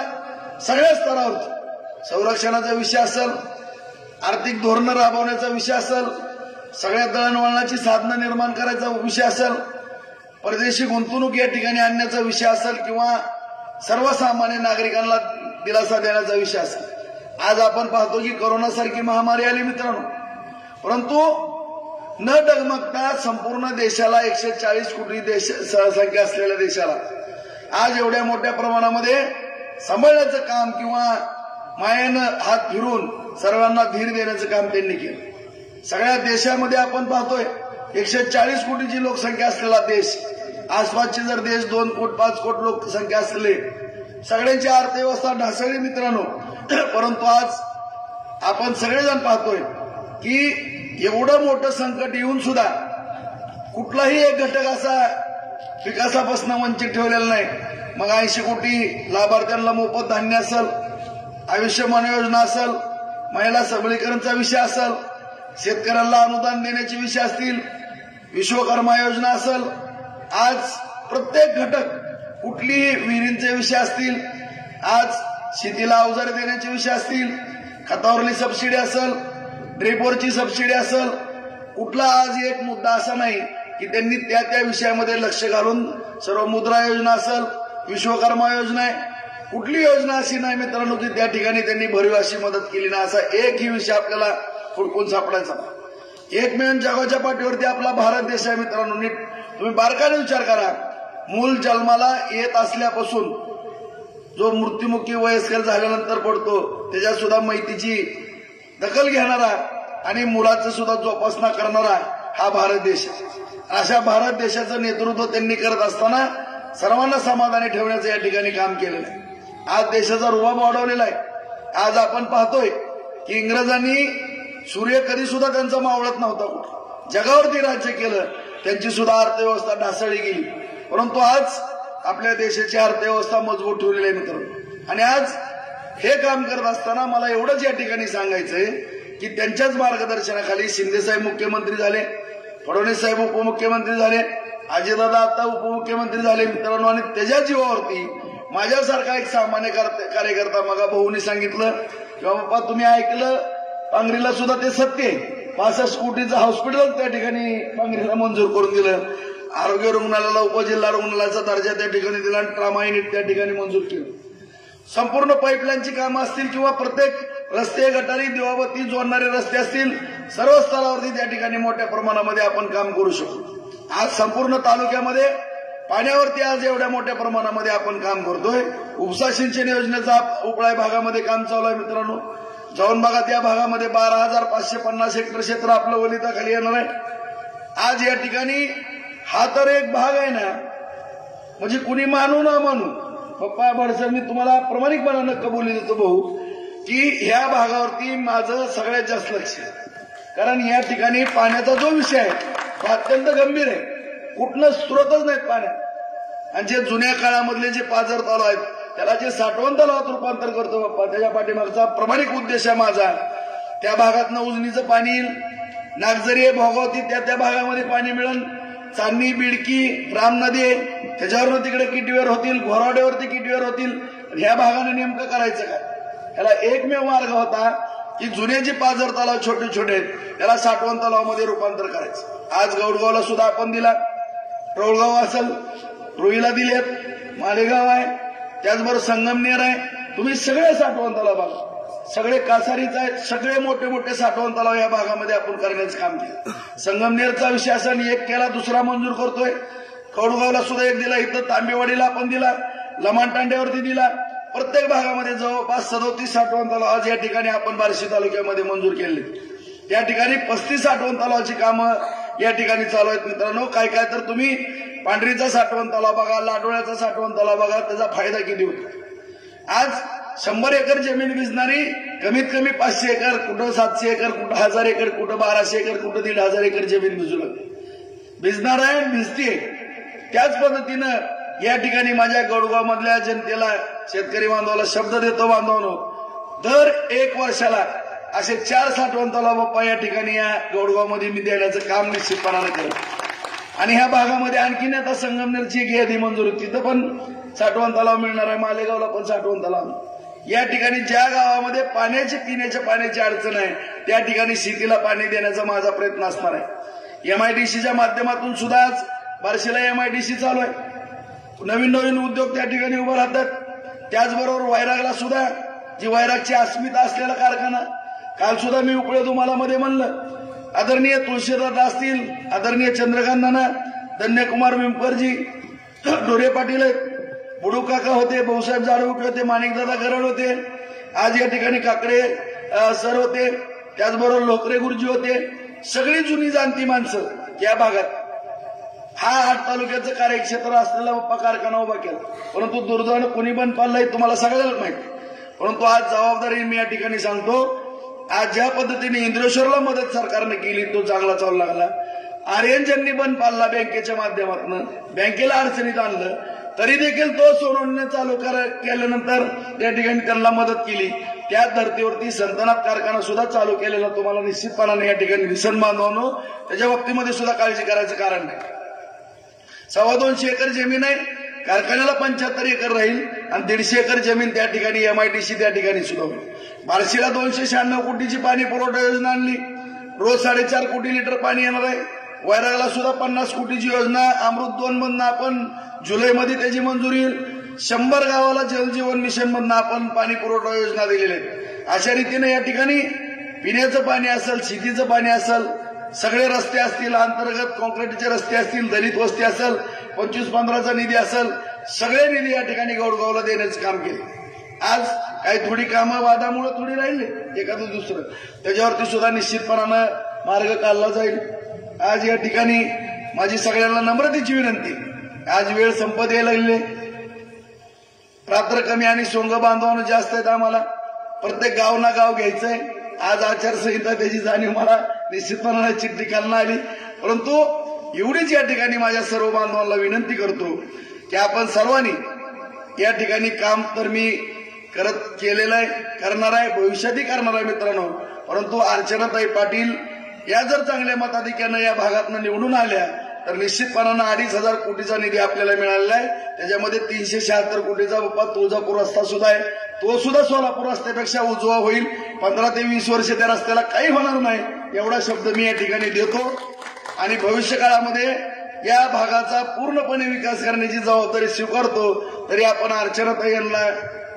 Speaker 7: सगळ्या स्तरावरती संरक्षणाचा विषय असेल, आर्थिक धोरणं राबवण्याचा विषय असेल, सगळ्या दळणवळणाची साधनं निर्माण करायचा विषय असेल, परदेशी गुंतवणूक या ठिकाणी आणण्याचा विषय असेल किंवा सर्वसामान्य नागरिकांना दिलासा देण्याचा विषय असेल. आज आपण पाहतो की कोरोनासारखी महामारी आली मित्रांनो, परंतु न डगमगता संपूर्ण देशाला 140 कोटी संख्या असलेल्या देशाला आज एवढ्या मोठ्या प्रमाणामध्ये सांभाळण्याचं काम किंवा मायेनं हात फिरून सर्वांना धीर देण्याचं काम त्यांनी केलं. सगळ्या देशामध्ये आपण पाहतोय 140 कोटीची लोकसंख्या असलेला देश, आसपासचे जर देश 2 कोटी 5 कोटी लोकसंख्या असलेले, सगळ्यांची अर्थव्यवस्था ढासळली मित्रांनो. परंतु आज आपण सगळेजण पाहतोय की एवढं मोठं संकट येऊन सुद्धा कुठलाही एक घटक असा विकासापासून वंचित ठेवलेला नाही. मग 80 कोटी लाभार्थ्यांना मोफत धान्य असेल, आयुष्यमान योजना असेल, महिला सबलीकरणचा विषय असेल, शेतकऱ्यांना अनुदान देण्याचे विषय असतील, विश्वकर्मा योजना असेल, आज प्रत्येक घटक कुठलीही विहिरींचे विषय असतील, आज शेतीला अवजारे देण्याचे विषय असतील, खतावरली सबसिडी असेल, ड्रीपवरची सबसिडी असेल, कुठला आज एक मुद्दा असा नाही की त्यांनी त्या त्या विषयामध्ये लक्ष घालून सर्व मुद्रा योजना असेल, विश्वकर्मा योजना आहे, कुठली योजना अशी नाही मित्रांनो की त्या ठिकाणी त्यांनी भरीव अशी मदत केली ना. असा एकही विषय आपल्याला हुडकून सापडायचा. एक मिळून जगाच्या पाठीवरती आपला भारत देश आहे मित्रांनो. नीट तुम्ही बारकाने विचार करा. मूल जन्माला येत असल्यापासून जो मृत्युमुखी वयस्कर झाल्यानंतर पडतो त्याच्या सुद्धा माहितीची दखल घेणारा आणि मुलाचं सुद्धा जोपासना करणारा हा भारत देश. अशा भारत देशाचं नेतृत्व त्यांनी करत असताना सर्वांना समाधानी ठेवण्याचं या ठिकाणी काम केलेलं आहे. आज देशाचा रुबाब वाढवलेला आहे. आज आपण पाहतोय की इंग्रजांनी सूर्य कधी सुद्धा त्यांचा मावळत नव्हता. कुठं जगावरती राज्य केलं, त्यांची सुद्धा अर्थव्यवस्था ढासळली गेली. परंतु आज आपल्या देशाची अर्थव्यवस्था मजबूत ठेवलेली आहे मित्रांनो. आणि आज हे काम करत असताना मला एवढंच या ठिकाणी सांगायचंय की त्यांच्याच मार्गदर्शनाखाली शिंदेसाहेब मुख्यमंत्री झाले, फडणवीस साहेब उपमुख्यमंत्री झाले, अजितदादा आता उपमुख्यमंत्री झाले मित्रांनो. आणि त्याच्या जीवावरती माझ्यासारखा एक सामान्य कार्यकर्ता, मग भाऊनी सांगितलं किंवा बाप्पा तुम्ही ऐकलं, पांगरीला सुद्धा ते सत्य आहे. 65 कोटीचं हॉस्पिटल त्या ठिकाणी पांगरीला मंजूर करून दिलं. आरोग्य रुग्णालयाला उपजिल्हा रुग्णालयाचा दर्जा त्या ठिकाणी दिला आणि ट्रामा युनिट त्या ठिकाणी मंजूर केलं. संपूर्ण पाईपलाईनची कामं असतील किंवा प्रत्येक रस्ते, गटारी, दिवाबत्ती जोडणारे रस्ते असतील, सर्व स्तरावरती त्या ठिकाणी मोठ्या प्रमाणामध्ये आपण काम करू शकतो. आज संपूर्ण तालुक्यामध्ये पाण्यावरती आज एवढ्या मोठ्या प्रमाणामध्ये आपण काम करतोय. उपसा सिंचन योजनेचा उपळाई भागामध्ये काम चालू आहे मित्रांनो. जाऊन बघा, त्या भागामध्ये 12,550 हेक्टर क्षेत्र आपलं वलिताखाली येणार आहे. आज या ठिकाणी हा तर एक भाग आहे ना, म्हणजे कुणी मानू ना मानू, पप्पा बडसर मी तुम्हाला प्रामाणिकपणानं कबुली देतो भाऊ की ह्या भागावरती माझं सगळ्यात जास्त लक्ष आहे. कारण या ठिकाणी पाण्याचा जो विषय आहे तो अत्यंत गंभीर आहे. कुठनं स्रोतच नाहीत पाण्यात. आणि जे जुन्या काळामधले जे पाझर तलाव आहेत त्याला जे साठवण तलावात रूपांतर करतो बाप्पा, त्याच्या पाठीमागचा प्रामाणिक उद्देश आहे माझा. त्या भागातनं उजनीचं पाणी येईल, नागझरी, भोगावती त्या भागामध्ये पाणी मिळेल, चांदणी, बिडकी, राम नदी आहे, त्याच्यावरनं तिकडे किटवेर होतील, घोरावड्यावरती किटवेर होतील. ह्या भागाने नेमकं करायचं काय? त्याला एकमेव मार्ग होता की जुने जे पाझर तलाव छोटे छोटे आहेत त्याला साठवण तलावामध्ये रूपांतर करायचं. आज गौडगावला सुद्धा आपण दिला, टोळगाव असेल, रुईला दिलेत, मालेगाव आहे, त्याचबरोबर संगमनेर आहे. तुम्ही सगळे साठवण तलाव बघा, सगळे कासारीच आहेत, सगळे मोठे मोठे साठवण तलाव या भागामध्ये आपण करण्याचं काम केलं. संगमनेरचा विषय असेल, एक केला, दुसरा मंजूर करतोय. कौडगावला सुद्धा एक दिला, इथं तांबेवाडीला आपण दिला, लमाणतांड्यावरती दिला. प्रत्येक भागामध्ये जवळपास 37 साठवण तलाव आज या ठिकाणी आपण बार्शी तालुक्यामध्ये मंजूर केले. त्या ठिकाणी 35 साठवण तलावाची कामं या ठिकाणी चालू आहेत मित्रांनो. काय काय तर तुम्ही पांढरीचा साठवण तलाव बघा, लाडोळ्याचा साठवण तलाव बघा, त्याचा फायदा किती होतो. आज 100 एकर जमीन भिजणारी कमीत कमी 500 एकर, कुठं 700 एकर, कुठं 1000 एकर, कुठं 1200 एकर, कुठं 1500 एकर जमीन भिजू लागते. भिजणार आहे, भिजते. त्याच पद्धतीनं या ठिकाणी माझ्या गौडगाव मधल्या जनतेला, शेतकरी बांधवाला शब्द देतो बांधवांनो, दर 1 वर्षाला असे 4 साठवण तलाव बाप्पा या ठिकाणी या गौडगावमध्ये मी देण्याचं काम निश्चितपणानं करतो. आणि ह्या भागामध्ये आणखीन आता संगमनेरची एक यादी मंजूर होती, तिथं पण साठवण तलाव मिळणार आहे, मालेगावला पण साठवण तलाव. या ठिकाणी ज्या गावामध्ये पिण्याच्या पाण्याची अडचण आहे त्या ठिकाणी शेतीला पाणी देण्याचा माझा प्रयत्न असणार आहे. MIDCच्या माध्यमातून सुद्धा आज बार्शीला MIDC चालू आहे. नवीन नवीन उद्योग त्या ठिकाणी उभं राहतात. त्याचबरोबर वैरागला सुद्धा जी वैरागची अस्मिता असलेला कारखाना, काल सुद्धा मी उपळे तुम्हाला मध्ये म्हणलं, आदरणीय तुळशीदादा असतील, आदरणीय चंद्रकांत नाना, धन्यकुमार विंपरजी, डोरे पाटील आहेत, बुडू काका होते, भाऊसाहेब जाडवके होते, माणिकदादा गरड होते, आज या ठिकाणी काकडे सर होते, त्याचबरोबर लोकरे गुरुजी होते. सगळी जुनी जाणती माणसं या भागात हा 8 तालुक्याचं कार्यक्षेत्र असलेला बाप्पा कारखाना उभा केला. परंतु दुर्दैवानं कोणी पण पाडलाय तुम्हाला सगळ्याला माहिती. परंतु आज जबाबदारी मी या ठिकाणी सांगतो, आज ज्या पद्धतीने इंद्रेश्वरला मदत सरकारने केली तो चांगला चालू लागला. आर्यन बंद पाडला बँकेच्या माध्यमातून, बँकेला अडचणीत आणलं, तरी देखील तो सोडवणे चालू केल्यानंतर त्या ठिकाणी त्यांना मदत केली. त्या धर्तीवरती संतनाथ कारखाना सुद्धा चालू केलेला तुम्हाला निश्चितपणाने या ठिकाणी दिसन बांधवानो त्याच्या बाबतीमध्ये सुद्धा काळजी करायचं कारण नाही. 225 एकर जमीन आहे, कारखान्याला 75 एकर राहील आणि 150 एकर जमीन त्या ठिकाणी MIDC त्या ठिकाणी सुद्धा होईल. बार्शीला 296 कोटीची पाणी पुरवठा योजना आणली, रोज 4.5 कोटी लिटर पाणी येणार आहे. वैरागला सुद्धा 50 कोटीची योजना अमृत 2 मधनं आपण जुलैमध्ये त्याची मंजुरी येईल. 100 गावाला जलजीवन मिशन मधनं आपण पाणी पुरवठा योजना दिलेल्या आहेत. अशा रीतीने या ठिकाणी पिण्याचं पाणी असेल, शेतीचं पाणी असेल, सगळे रस्ते असतील, अंतर्गत कॉन्क्रीटचे रस्ते असतील, दलित वस्ती असेल, 25-15चा निधी असेल, सगळे निधी या ठिकाणी गौडगावला देण्याचं काम केलं. आज काही थोडी कामं वादामुळे थोडी राहिले, एखादं दुसरं, त्याच्यावरती सुद्धा निश्चितपणानं मार्ग काढला जाईल. आज या ठिकाणी माझी सगळ्यांना नम्रतेची विनंती, आज वेळ संपत यायला लागली, रात्र कमी आणि सोंग बांधवानं जास्त आहेत. आम्हाला प्रत्येक गाव ना गाव घ्यायचंय. आज आचारसंहिता त्याची जाणीव मला निश्चितपणाने ठिकाणं आली, परंतु एवढीच या ठिकाणी माझ्या सर्व बांधवांना विनंती करतो की आपण सर्वांनी या ठिकाणी काम तर मी केलेलं आहे, करणार आहे, भविष्यातही करणार आहे मित्रांनो. परंतु अर्चनाताई पाटील या जर चांगल्या मताधिक्यानं या भागातनं निवडून आल्या तर निश्चितपणानं 2,500 कोटीचा निधी आपल्याला मिळालेला आहे. त्याच्यामध्ये 376 कोटीचा बाप्पा तुळजापूर रस्ता सुद्धा आहे, तो सुद्धा सोलापूर रस्त्यापेक्षा उजवा होईल. 15 ते 20 वर्ष त्या रस्त्याला काही होणार नाही एवढा शब्द मी या ठिकाणी देतो. आणि भविष्य काळामध्ये या भागाचा पूर्णपणे विकास करण्याची जबाबदारी स्वीकारतो. तरी आपण अर्चनाताई यांना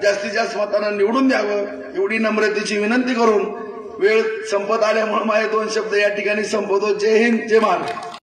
Speaker 7: जास्तीत जास्त मतांना निवडून द्यावं एवढी नम्रतेची विनंती करून वेळ संपत आल्यामुळे माझे 2 शब्द या ठिकाणी संपवतो. जय हिंद, जय महाराष्ट्र.